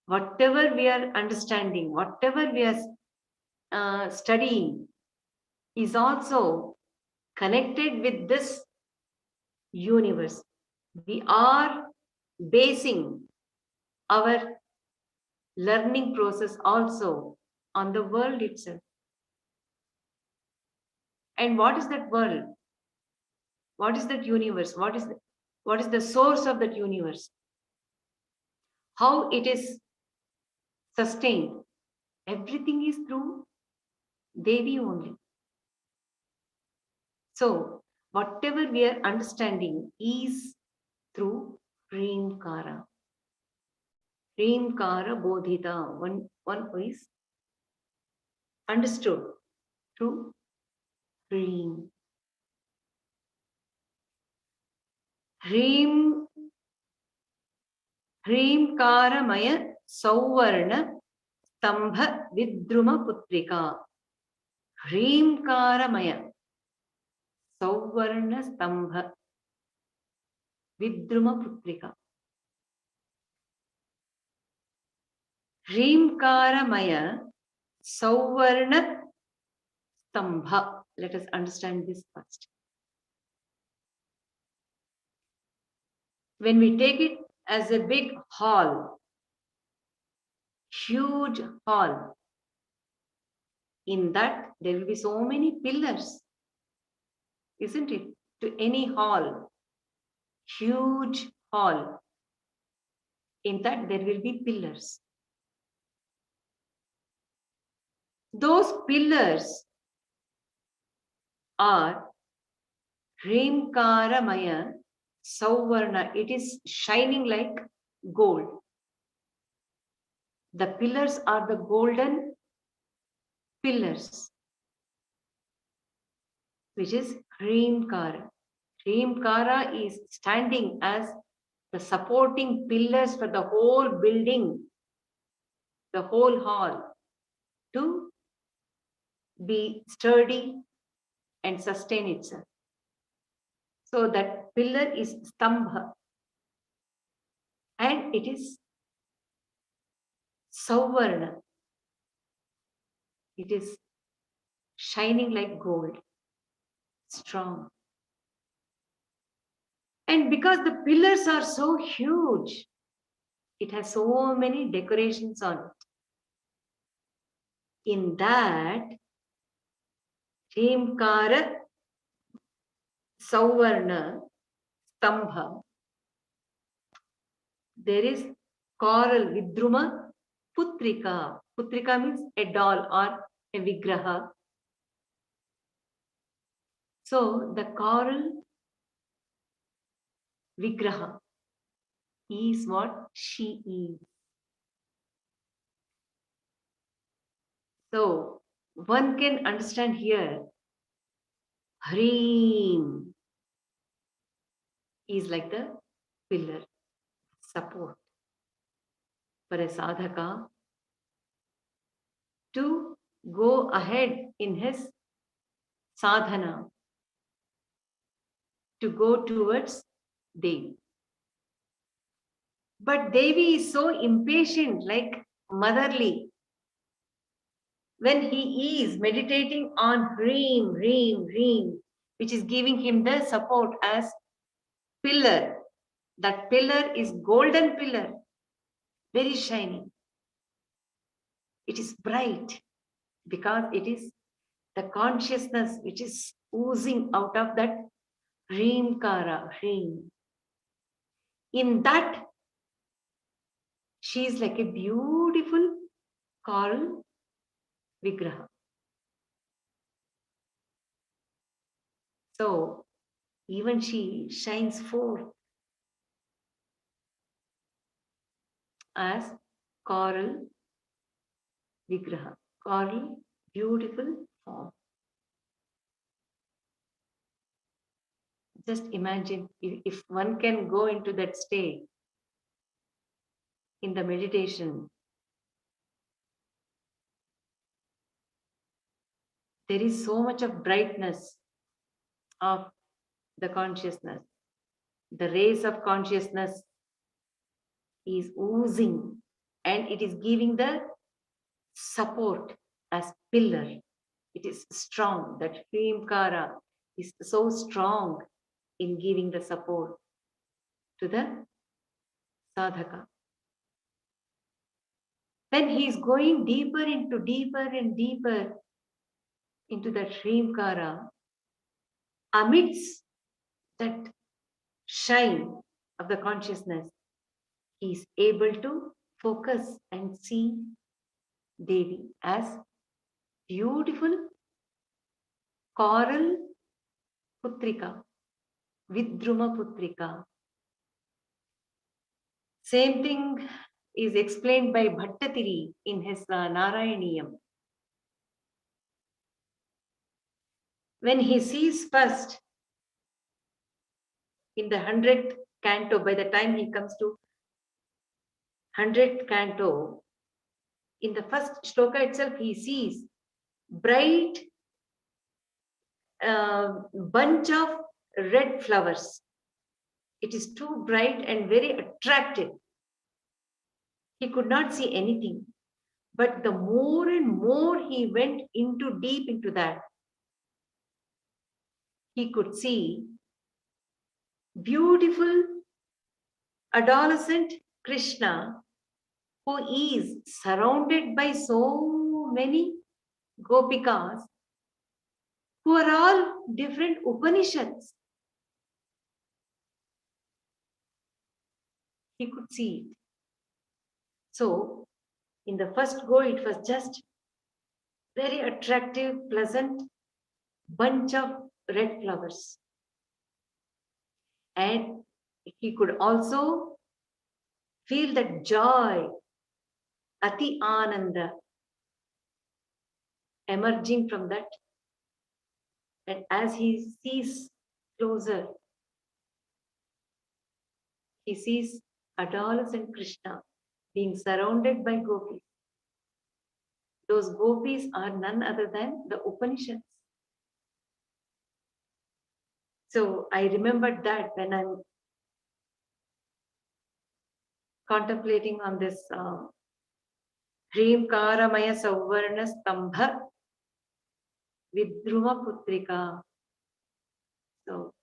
Whatever we are understanding, whatever we are studying is also connected with this universe. We are basing our learning process also on the world itself. And what is that world? What is that universe? What is the source of that universe? how it is sustained. Everything is through Devi only. So, whatever we are understanding is through Hrimkara. Hrimkara Bodhita, one who is understood through Hrim. Hrimkaramaya Sauvarna Stambha Vidruma Putrika. Hrimkaramaya Sauvarna Stambha Vidruma Putrika. Hrimkaramaya Sauvarna Stambha. Let us understand this first. When we take it as a big hall, huge hall, in that there will be so many pillars, isn't it? To any hall, huge hall, in that there will be pillars. Those pillars are Hrimkaramaya Sauvarna. It is shining like gold. The pillars are the golden pillars, which is Hrimkara. Hrimkara is standing as the supporting pillars for the whole building, the whole hall, to be sturdy and sustain itself. So that pillar is Stambha, and it is Sauvarna. It is shining like gold, strong. And because the pillars are so huge, it has so many decorations on it. In that, Hrimkara Sauvarna Stambha, there is coral Vidruma Putrika. Putrika means a doll or a vigraha. So the coral vigraha is what she is. So one can understand here, Hrim is like the pillar, support for a sadhaka to go ahead in his sadhana, to go towards Devi. But Devi is so impatient, like motherly. When he is meditating on Hrim, Hrim, Hrim, which is giving him the support as pillar. That pillar is golden pillar, very shining. It is bright because it is the consciousness which is oozing out of that Hrimkara, Hrim. In that, she is like a beautiful coral vigraha. So, even she shines forth as coral vigraha, coral, beautiful form. Just imagine if one can go into that state in the meditation, there is so much of brightness of the consciousness. The rays of consciousness is oozing and it is giving the support as pillar. It is strong. That Hrimkara is so strong in giving the support to the sadhaka. Then he is going deeper and deeper into that Hrimkara, amidst that shine of the consciousness. he is able to focus and see Devi as beautiful coral putrika, Vidruma putrika. Same thing is explained by Bhattatiri in his Narayaniyam. When he sees first in the 100th canto, by the time he comes to 100th canto, in the first shloka itself, he sees bright bunch of red flowers. It is too bright and very attractive. He could not see anything. But the more and more he went into deep into that, he could see beautiful adolescent Krishna, who is surrounded by so many gopikas, who are all different Upanishads. He could see it. So, in the first go, it was just very attractive, pleasant bunch of red flowers. And he could also feel that joy, Ati Ananda, emerging from that. And as he sees closer, he sees adolescent Krishna being surrounded by gopis. Those gopis are none other than the Upanishads. So I remembered that when I'm contemplating on this Dream Karamaya Savarna Stambha Vidruma Putrika. So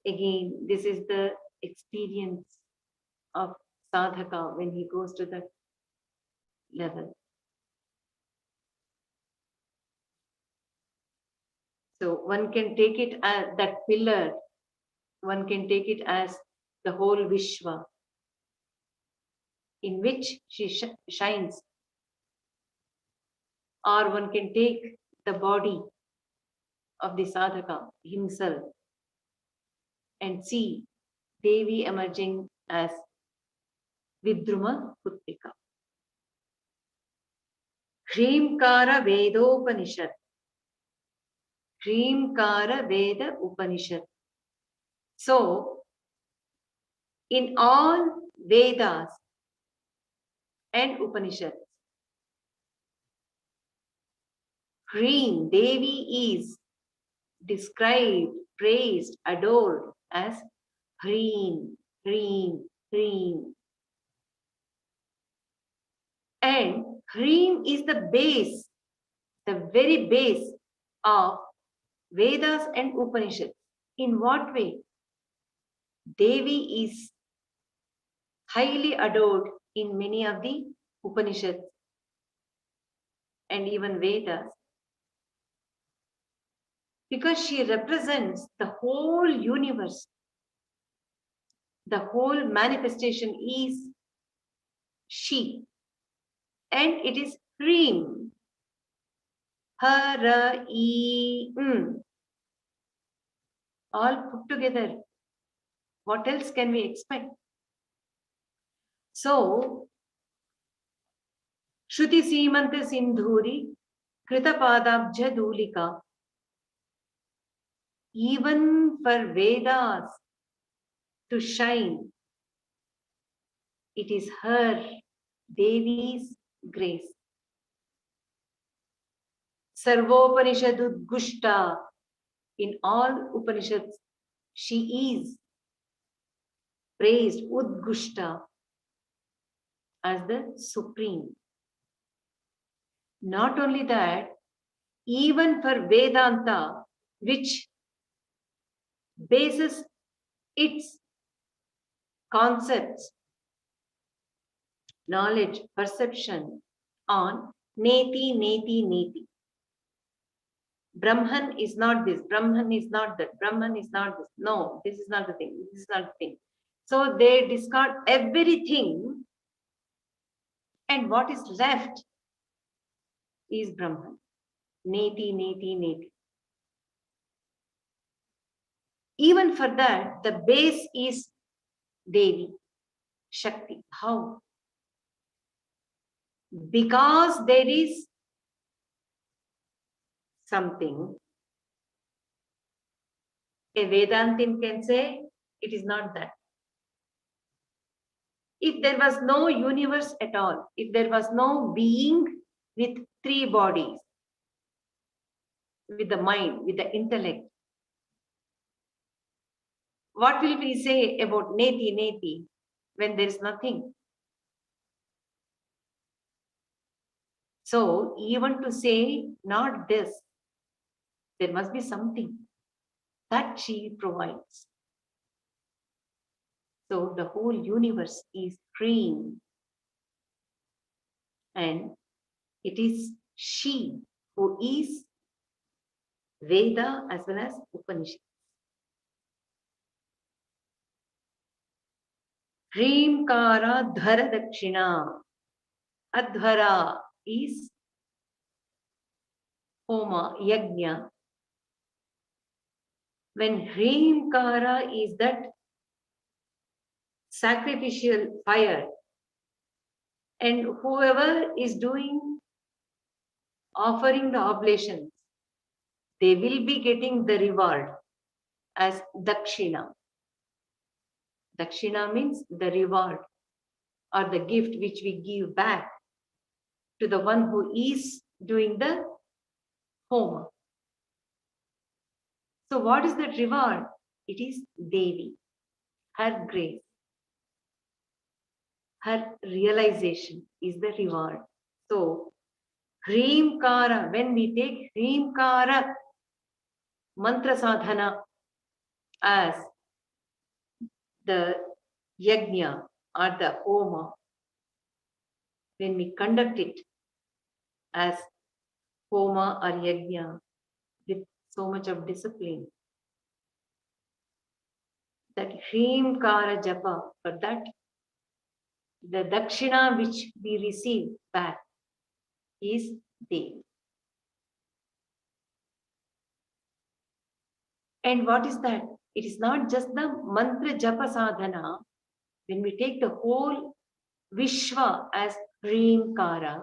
again, this is the experience of sadhaka when he goes to that level. So one can take it as that pillar, one can take it as the whole Vishwa in which she shines. Or one can take the body of the sadhaka himself and see Devi emerging as Vidruma Putrika. Hrimkara Vedopanishad. Hrimkara Veda Upanishad. So, in all Vedas and Upanishads, Hrim, Devi is described, praised, adored as Hrim, Hrim, Hrim. And Hrim is the base, the very base of Vedas and Upanishads. In what way? Devi is highly adored in many of the Upanishads and even Vedas because she represents the whole universe. The whole manifestation is she, and it is Hrim. All put together. What else can we expect? So, Shruti Simanta Sindhuri, Krita Padabja Dulika. Even for Vedas to shine, it is her, Devi's grace. Sarvopanishad Udgushta. In all Upanishads, she is praised, Udgushta, as the supreme. Not only that, even for Vedanta, which bases its concepts, knowledge, perception on neti, neti, neti. Brahman is not this, Brahman is not that, Brahman is not this. No, this is not the thing, this is not the thing. So they discard everything, and what is left is Brahman. Neti, neti, neti. Even for that, the base is Devi, Shakti. How? Because there is something, a Vedantin can say it is not that. If there was no universe at all, if there was no being with three bodies, with the mind, with the intellect, what will we say about neti neti when there is nothing? So even to say not this, there must be something that she provides. So the whole universe is green, and it is she who is Veda as well as Upanishad. Hrimkara Dhara Dakshina. Adhara is Homa, Yajna. When Hrimkara is that sacrificial fire, and whoever is offering the oblations, they will be getting the reward as Dakshina. Dakshina means the reward or the gift which we give back to the one who is doing the homa. So what is that reward? It is Devi, her grace, her realization is the reward. So Hrimkara, when we take Hrimkara mantra sadhana as the yajna or the homa, when we conduct it as homa or yajna with so much of discipline, that Hrimkara japa, for that the dakshina which we receive back is Devi. And what is that? It is not just the mantra japa sadhana. When we take the whole Vishwa as Hrimkara,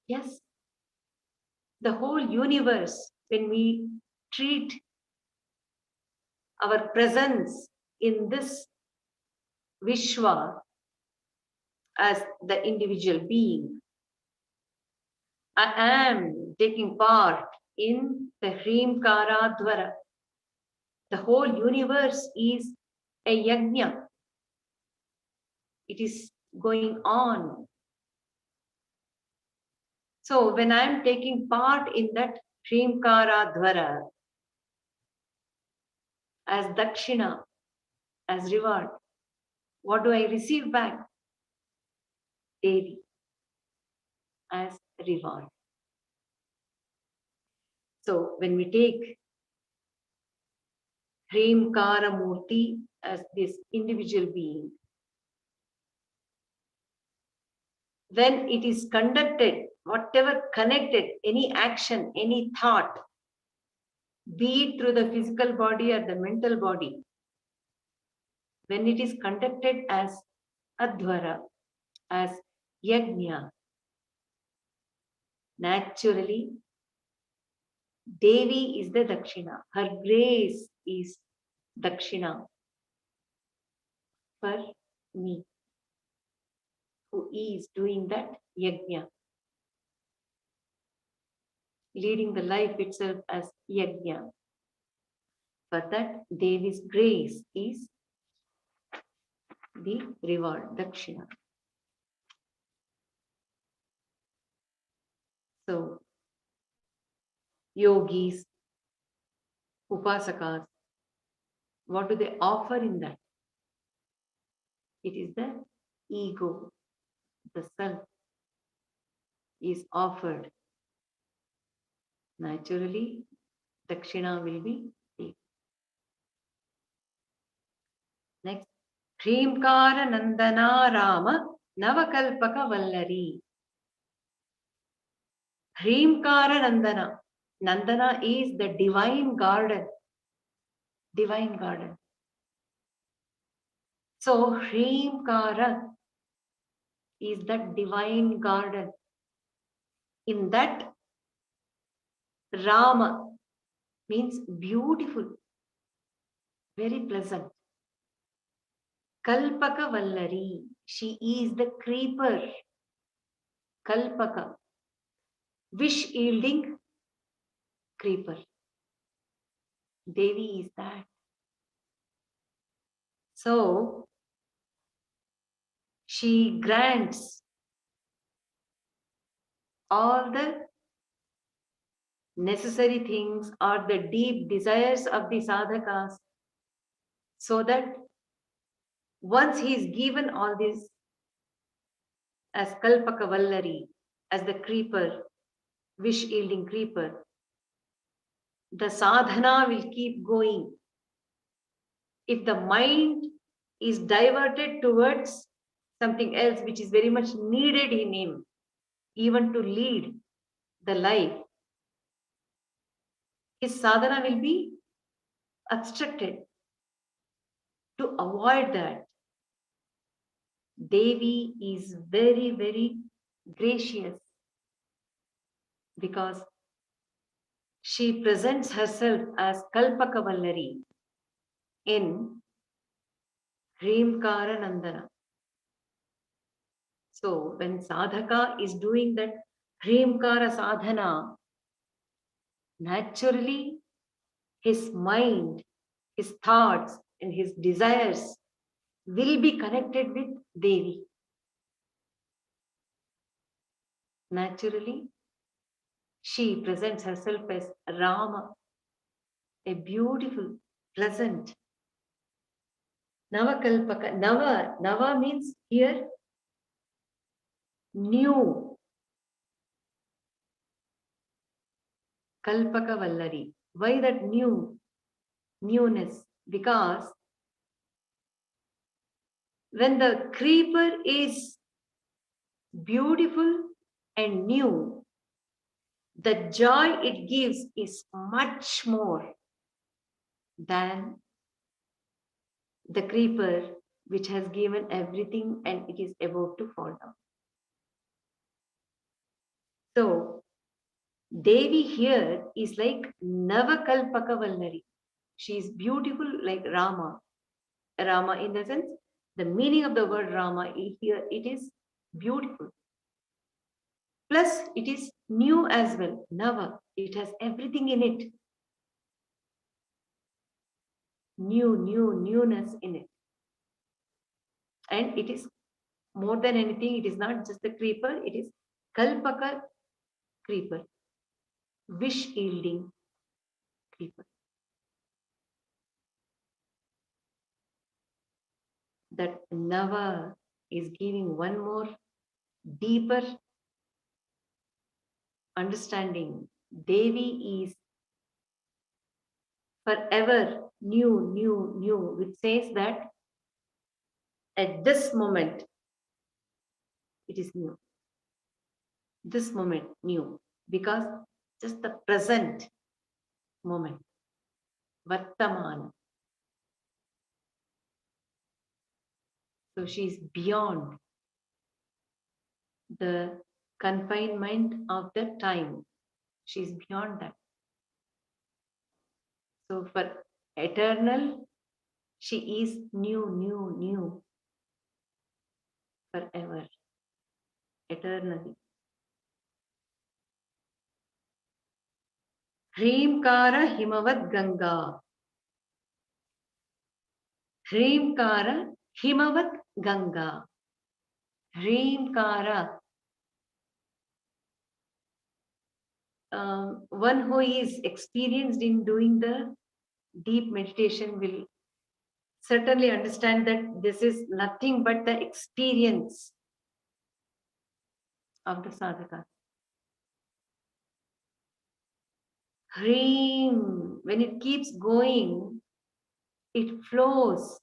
yes, the whole universe, when we treat our presence in this Vishwa as the individual being, I am taking part in the Hrimkara Dwara. The whole universe is a yajna. It is going on. So when I am taking part in that Hrimkara Dwara as Dakshina, as reward, what do I receive back? Devi as reward. So when we take Hrimkara Murti as this individual being, when it is conducted, whatever connected, any action, any thought, be it through the physical body or the mental body, when it is conducted as Adhvara, as Yajna, naturally, Devi is the Dakshina. Her grace is Dakshina for me, who is doing that Yajna, leading the life itself as Yajna. For that, Devi's grace is the reward, Dakshina. So, yogis, upasakas, what do they offer in that? It is the ego, the self is offered. Naturally, Dakshina will be taken. Hrimkara Nandana Rama Navakalpaka Vallari. Hrimkara Nandana. Nandana is the divine garden. Divine garden. So Hrimkara is that divine garden. In that, Rama means beautiful, very pleasant. Kalpaka Vallari, she is the creeper. Kalpaka, wish yielding creeper. Devi is that. So, she grants all the necessary things or the deep desires of the sadhakas, so that once he is given all this as Kalpaka Vallari, as the creeper, wish yielding creeper, the sadhana will keep going. If the mind is diverted towards something else which is very much needed in him, even to lead the life, his sadhana will be obstructed. To avoid that, Devi is very, very gracious, because she presents herself as Kalpaka Vallari in Hrimkara Nandana. So when sadhaka is doing that Hrimkara sadhana, naturally his mind, his thoughts and his desires will be connected with Devi. Naturally, she presents herself as Rama, a beautiful, pleasant. Navakalpaka. Nava means here new. Kalpaka Vallari. Why that new? Newness. Because when the creeper is beautiful and new, the joy it gives is much more than the creeper which has given everything and it is about to fall down. So, Devi here is like Navakalpaka Vallari. She is beautiful like Rama. Rama, in the sense, the meaning of the word Rama here, it is beautiful. Plus, it is new as well. Nava, it has everything in it. Newness in it. And it is more than anything, it is not just the creeper, it is Kalpaka creeper. Wish yielding creeper. That Nava is giving one more deeper understanding. Devi is forever new, which says that at this moment it is new. This moment new, because just the present moment, Vartamana. So she is beyond the confinement of the time. She is beyond that. So for eternal, she is new, forever, eternally. Hrimkara Himavad Ganga. Hrimkara Himavad Ganga. Hrimkara. One who is experienced in doing the deep meditation will certainly understand that this is nothing but the experience of the sadhaka. Hrim, when it keeps going, it flows.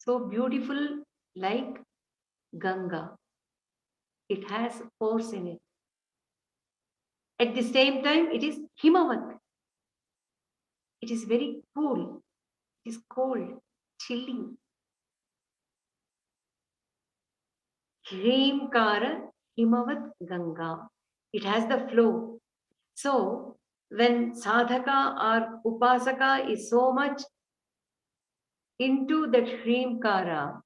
So beautiful like Ganga. It has force in it. At the same time, it is Himavat. It is very cool. It is cold, chilling. Hrimkara Himavat Ganga. It has the flow. So when sadhaka or upasaka is so much into that Hrimkara,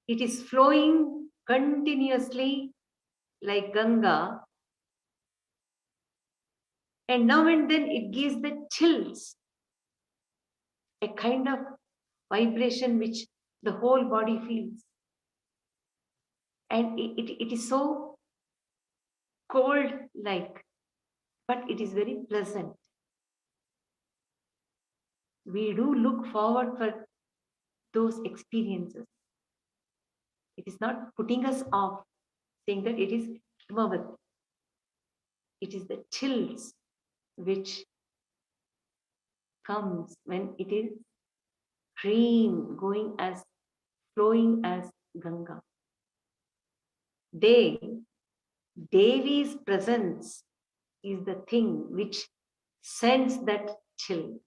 it is flowing continuously like Ganga, and now and then it gives the chills, a kind of vibration which the whole body feels. And it is so cold like, but it is very pleasant. We do look forward for those experiences. It is not putting us off, saying that it is Himavat. It is the chills which comes when it is dream going as flowing as Ganga. Devi's presence is the thing which sends that chill.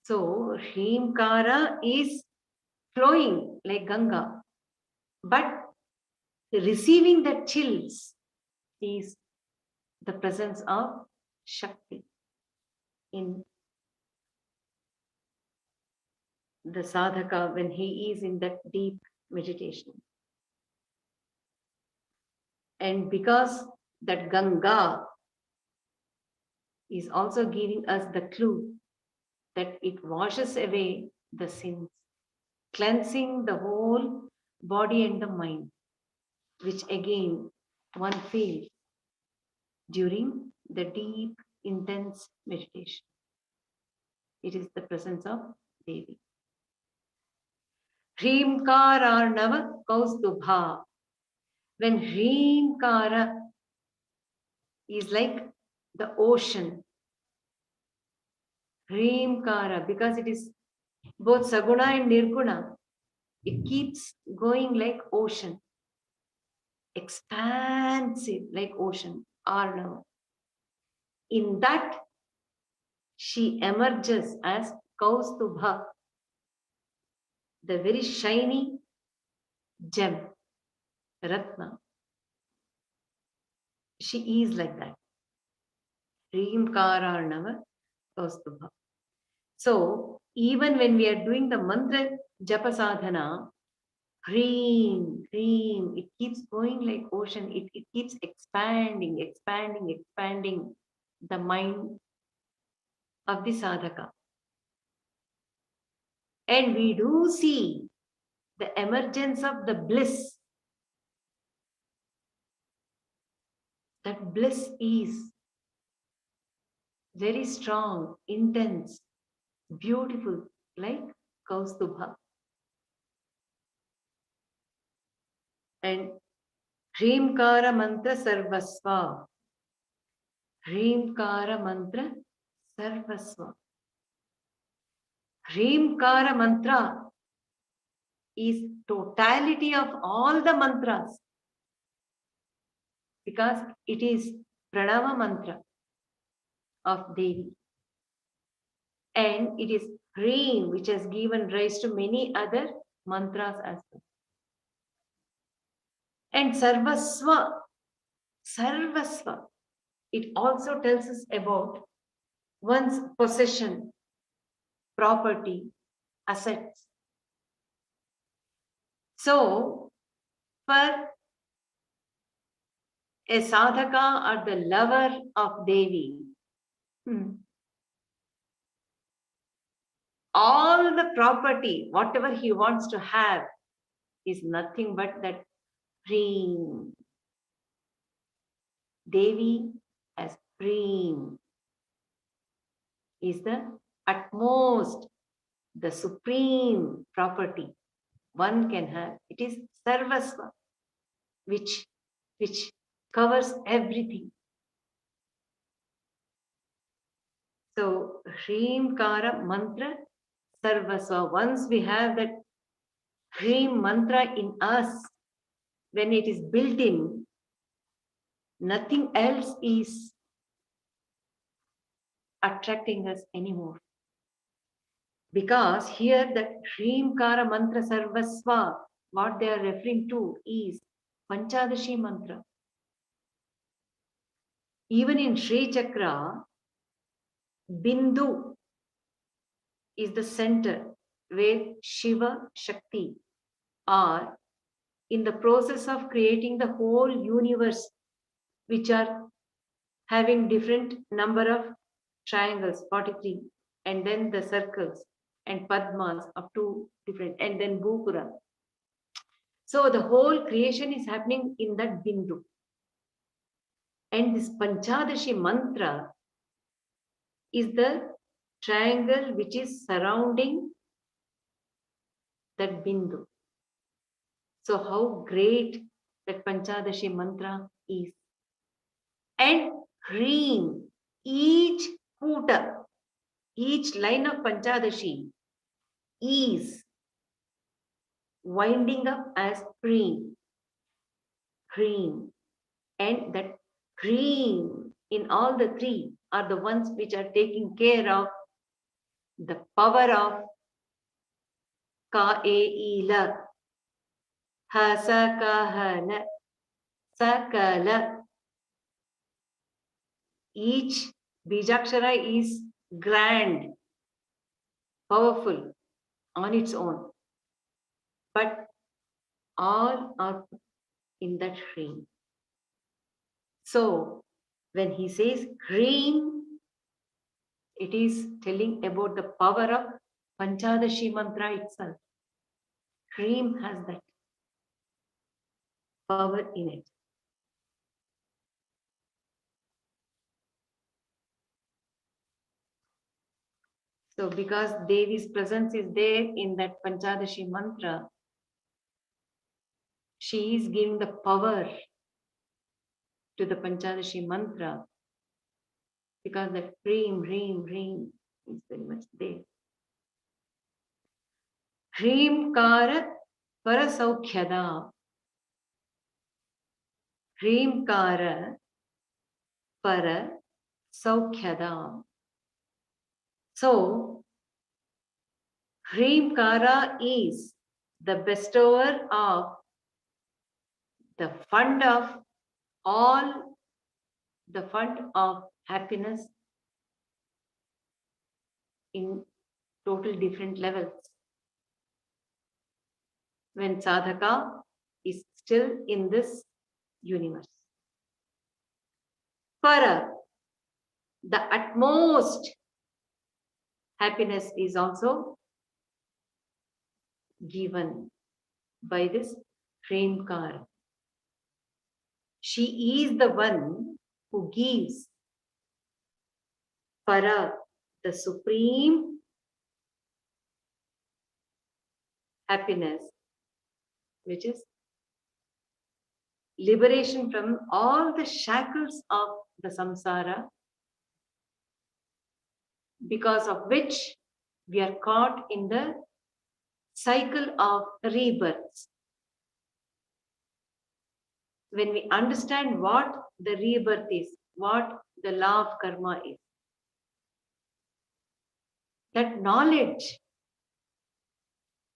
So Hrimkara is flowing like Ganga, but receiving the chills is the presence of Shakti in the sadhaka when he is in that deep meditation. And because that Ganga is also giving us the clue that it washes away the sins, cleansing the whole body and the mind, which again one feels during the deep, intense meditation. It is the presence of Devi. Hrimkararnava Kaustubha. When Hrimkara is like the ocean, Hrimkara, because it is both Saguna and Nirguna, it keeps going like ocean, expansive like ocean, Arnava. In that, she emerges as Kaustubha, the very shiny gem, Ratna. She is like that. Hrimkararnava Kaustubha. So, even when we are doing the mantra japa sadhana, Hrim, Hrim, it keeps going like ocean. It keeps expanding, expanding, expanding the mind of the sadhaka. And we do see the emergence of the bliss. That bliss is very strong, intense, beautiful, like Kaustubha. And Hrimkara mantra sarvasva. Hrimkara mantra sarvasva. Hrimkara mantra is totality of all the mantras, because it is Pranava mantra of Devi. And it is Hrim which has given rise to many other mantras as well. And Sarvasva, Sarvasva, it also tells us about one's possession, property, assets. So, for a sadhaka or the lover of Devi, all the property, whatever he wants to have, is nothing but that Hrim. Devi as Hrim is the utmost, the supreme property one can have. It is Sarvasva, which covers everything. So, Hrimkara mantra sarvasva. Once we have that Hrim mantra in us, when it is built in, nothing else is attracting us anymore. Because here that Hrimkara mantra sarvasva, what they are referring to is Panchadashi mantra. Even in Srichakra, Bindu is the center where Shiva Shakti are in the process of creating the whole universe, which are having different number of triangles, 43, and then the circles and Padmas up to different, and then Bhupura. So the whole creation is happening in that Bindu. And this Panchadashi mantra is the triangle which is surrounding that Bindu. So how great that Panchadashi mantra is. And green, each puta, each line of Panchadashi is winding up as green. Green. And that green in all the three are the ones which are taking care of the power of Ka-e-ila, ha-sa-ka-ha-la, sa-ka-la. Each Bijakshara is grand, powerful on its own. But all are in that Hrim. So when he says Hrim, it is telling about the power of Panchadashi mantra itself. Hrim has that power in it. So because Devi's presence is there in that Panchadashi mantra, she is giving the power to the Panchadashi mantra, because that Hrim, Hrim, Hrim is very much there. Hrimkara Parasaukhyada. Hrimkara Parasaukhyada. So, Hrimkara is the bestower of the fund of all, the fund of happiness in total different levels. When sadhaka is still in this universe. Para, the utmost happiness is also given by this Hrimkara. She is the one who gives Para, the supreme happiness, which is liberation from all the shackles of the samsara, because of which we are caught in the cycle of rebirths. When we understand what the rebirth is, what the law of karma is, that knowledge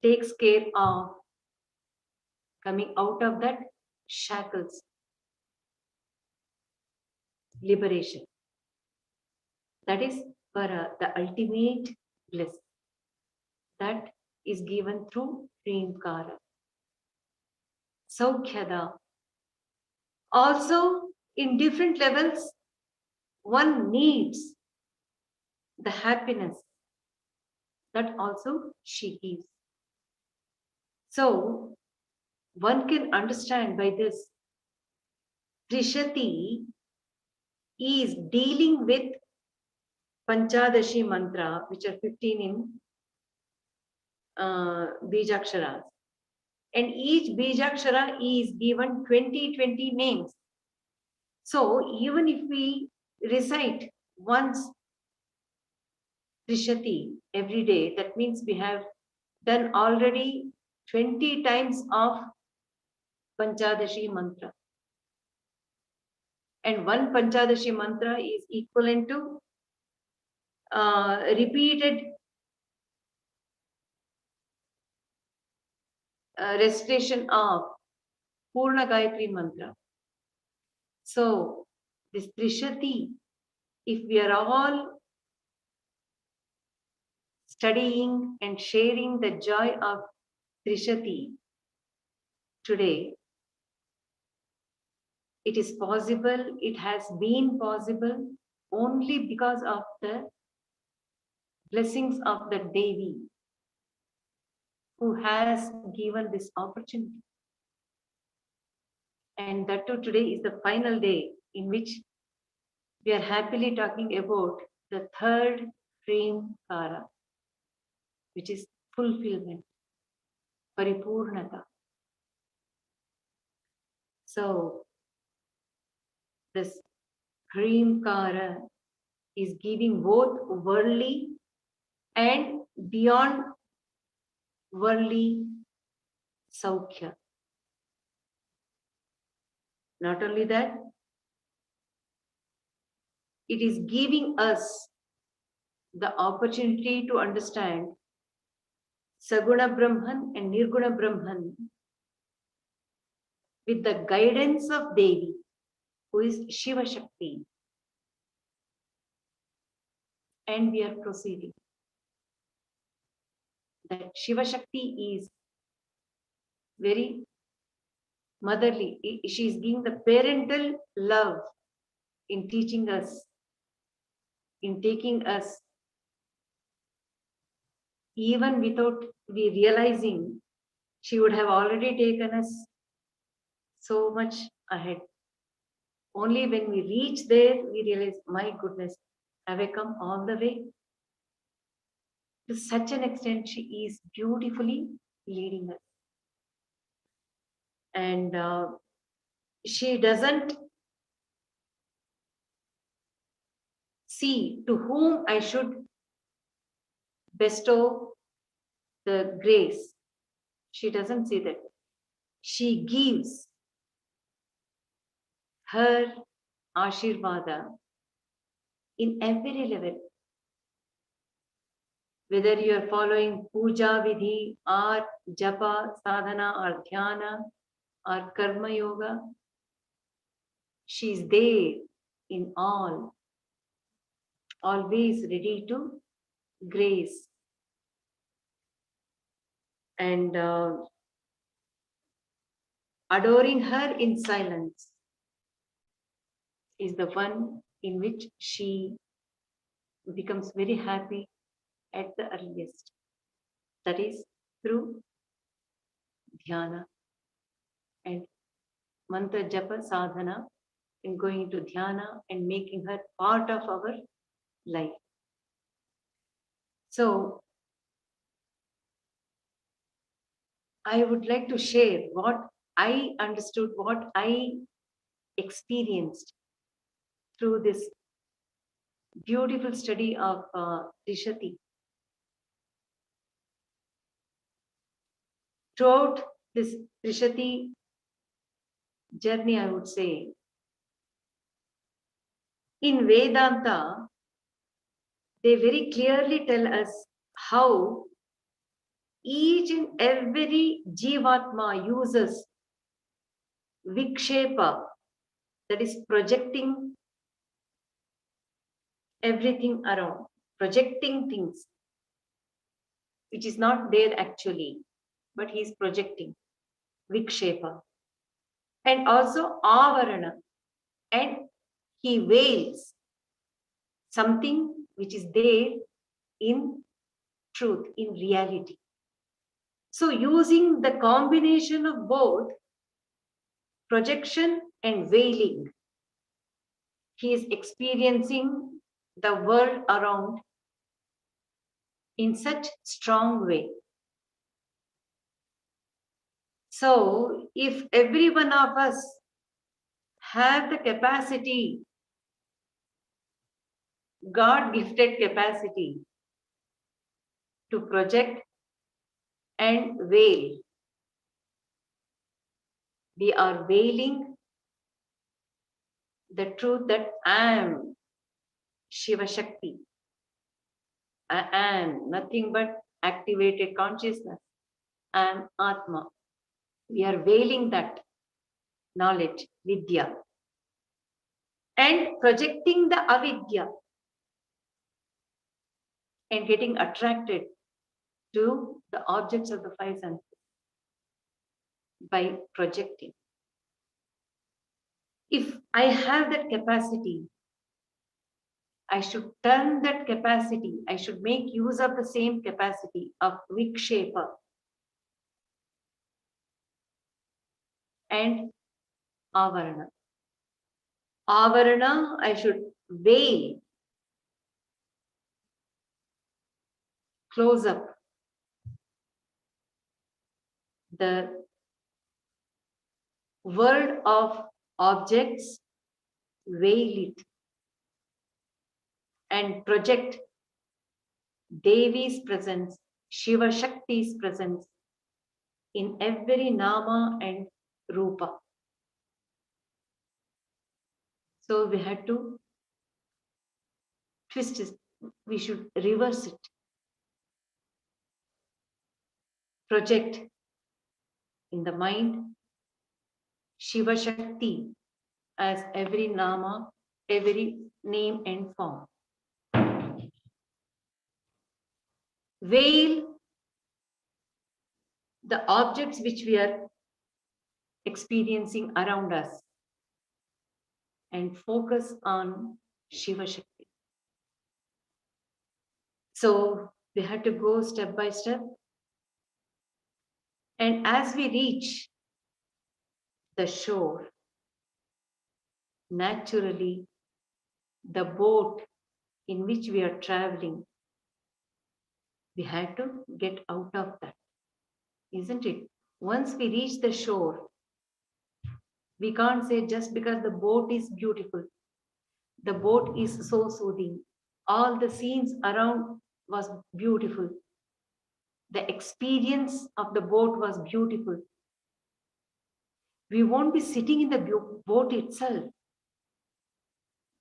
takes care of coming out of that shackles, liberation. That is Para, the ultimate bliss. That is given through Hrimkara. Saukhyada. Also, in different levels, one needs the happiness that also she gives. So, one can understand by this, Trishati is dealing with Panchadashi mantra, which are 15 in Bijaksharas. And each Bijakshara is given 20 names. So even if we recite once Trishati every day, that means we have done already 20 times of Panchadashi mantra. And one Panchadashi mantra is equivalent to repeated recitation of Purna Gayatri mantra. So this Trishati, if we are all studying and sharing the joy of Trishati today, it is possible, it has been possible only because of the blessings of the Devi who has given this opportunity. And that too today is the final day in which we are happily talking about the third dream kara, which is fulfillment, paripurnata. So this dream kara is giving both worldly and beyond worldly saukya. Not only that, it is giving us the opportunity to understand Saguna Brahman and Nirguna Brahman with the guidance of Devi, who is Shiva Shakti. And we are proceeding. That Shiva Shakti is very motherly. She is giving the parental love in teaching us, in taking us, even without we realizing, she would have already taken us so much ahead. Only when we reach there, we realize, my goodness, have I come all the way? To such an extent, she is beautifully leading us. And she doesn't see to whom I should bestow the grace. She doesn't see that. She gives her Ashirvada in every level. Whether you are following puja vidhi or japa, sadhana or dhyana or karma yoga, she is there in all, always ready to grace. And adoring her in silence is the one in which she becomes very happy at the earliest. That is through dhyana and mantra japa sadhana, and going into dhyana and making her part of our life. So I would like to share what I understood, what I experienced through this beautiful study of Trishati. Throughout this Trishati journey, I would say, in Vedanta, they very clearly tell us how each and every Jivatma uses Vikshepa, that is projecting everything around, projecting things, which is not there actually, but he is projecting Vikshepa. And also Avarana, and he veils something which is there in truth, in reality. So using the combination of both projection and veiling, he is experiencing the world around in such strong way. So if every one of us have the capacity, God gifted capacity to project and veil. We are veiling the truth that I am Shiva Shakti. I am nothing but activated consciousness. I am Atma. We are veiling that knowledge, Vidya, and projecting the avidya and getting attracted to the objects of the five senses by projecting. If I have that capacity, I should turn that capacity, I should make use of the same capacity of Vikshepa and Avarana. Avarana, I should veil, close up the world of objects, veil it and project Devi's presence, Shiva Shakti's presence in every nama and rupa. So we had to twist it, we should reverse it. Project in the mind Shiva Shakti as every nama, every name and form. Veil the objects which we are experiencing around us and focus on Shiva Shakti. So we had to go step by step. And as we reach the shore, naturally, the boat in which we are traveling, we had to get out of that, isn't it? Once we reach the shore, we can't say just because the boat is beautiful, the boat is so soothing, all the scenes around was beautiful, the experience of the boat was beautiful. We won't be sitting in the boat itself.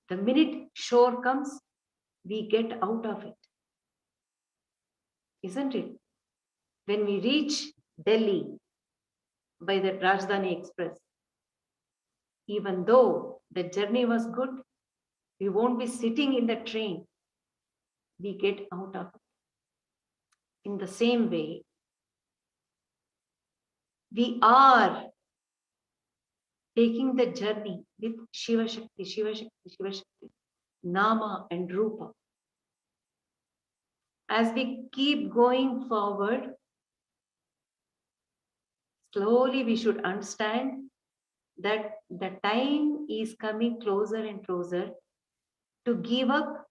The minute shore comes, we get out of it, isn't it? When we reach Delhi by the Rajdhani Express, even though the journey was good, we won't be sitting in the train. We get out of it. In the same way, we are taking the journey with Shiva Shakti, Shiva Shakti, Shiva Shakti, Nama and Rupa. As we keep going forward, slowly we should understand that the time is coming closer and closer to give up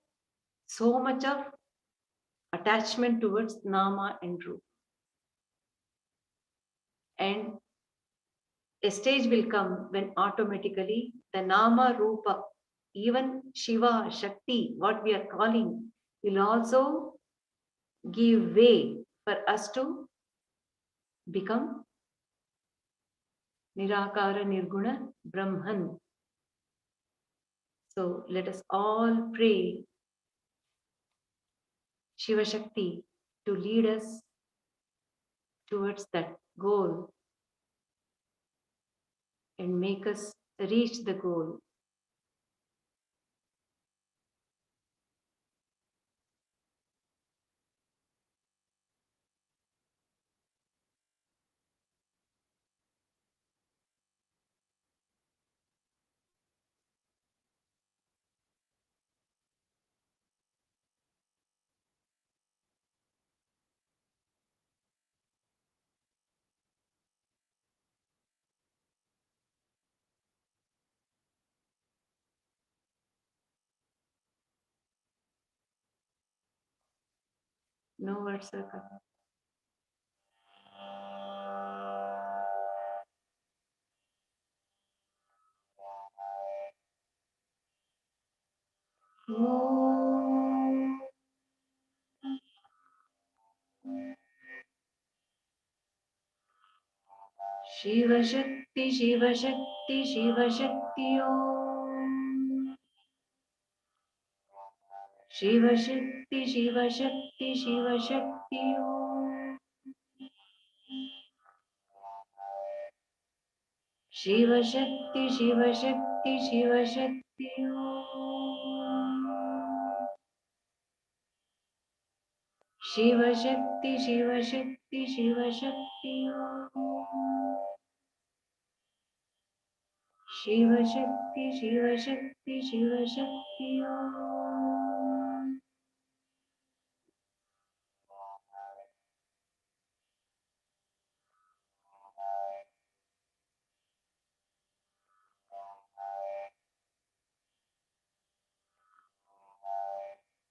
so much of attachment towards Nama and Rupa. And a stage will come when automatically the Nama, Rupa, even Shiva, Shakti, what we are calling, will also give way for us to become Nirakara Nirguna Brahman. So let us all pray Shiva Shakti to lead us towards that goal and make us reach the goal. No words are coming. Shiva Shakti, Shiva Shakti, Shiva Shakti Om. Shiva Shakti, Shiva Shakti, Shiva Shakti Om. Shiva Shakti, Shiva Shakti, Shiva Shakti Om. Shiva Shakti, Shiva Shakti, Shiva Shakti Om. Shiva Shakti, Shiva Shakti, Shiva Shakti Om.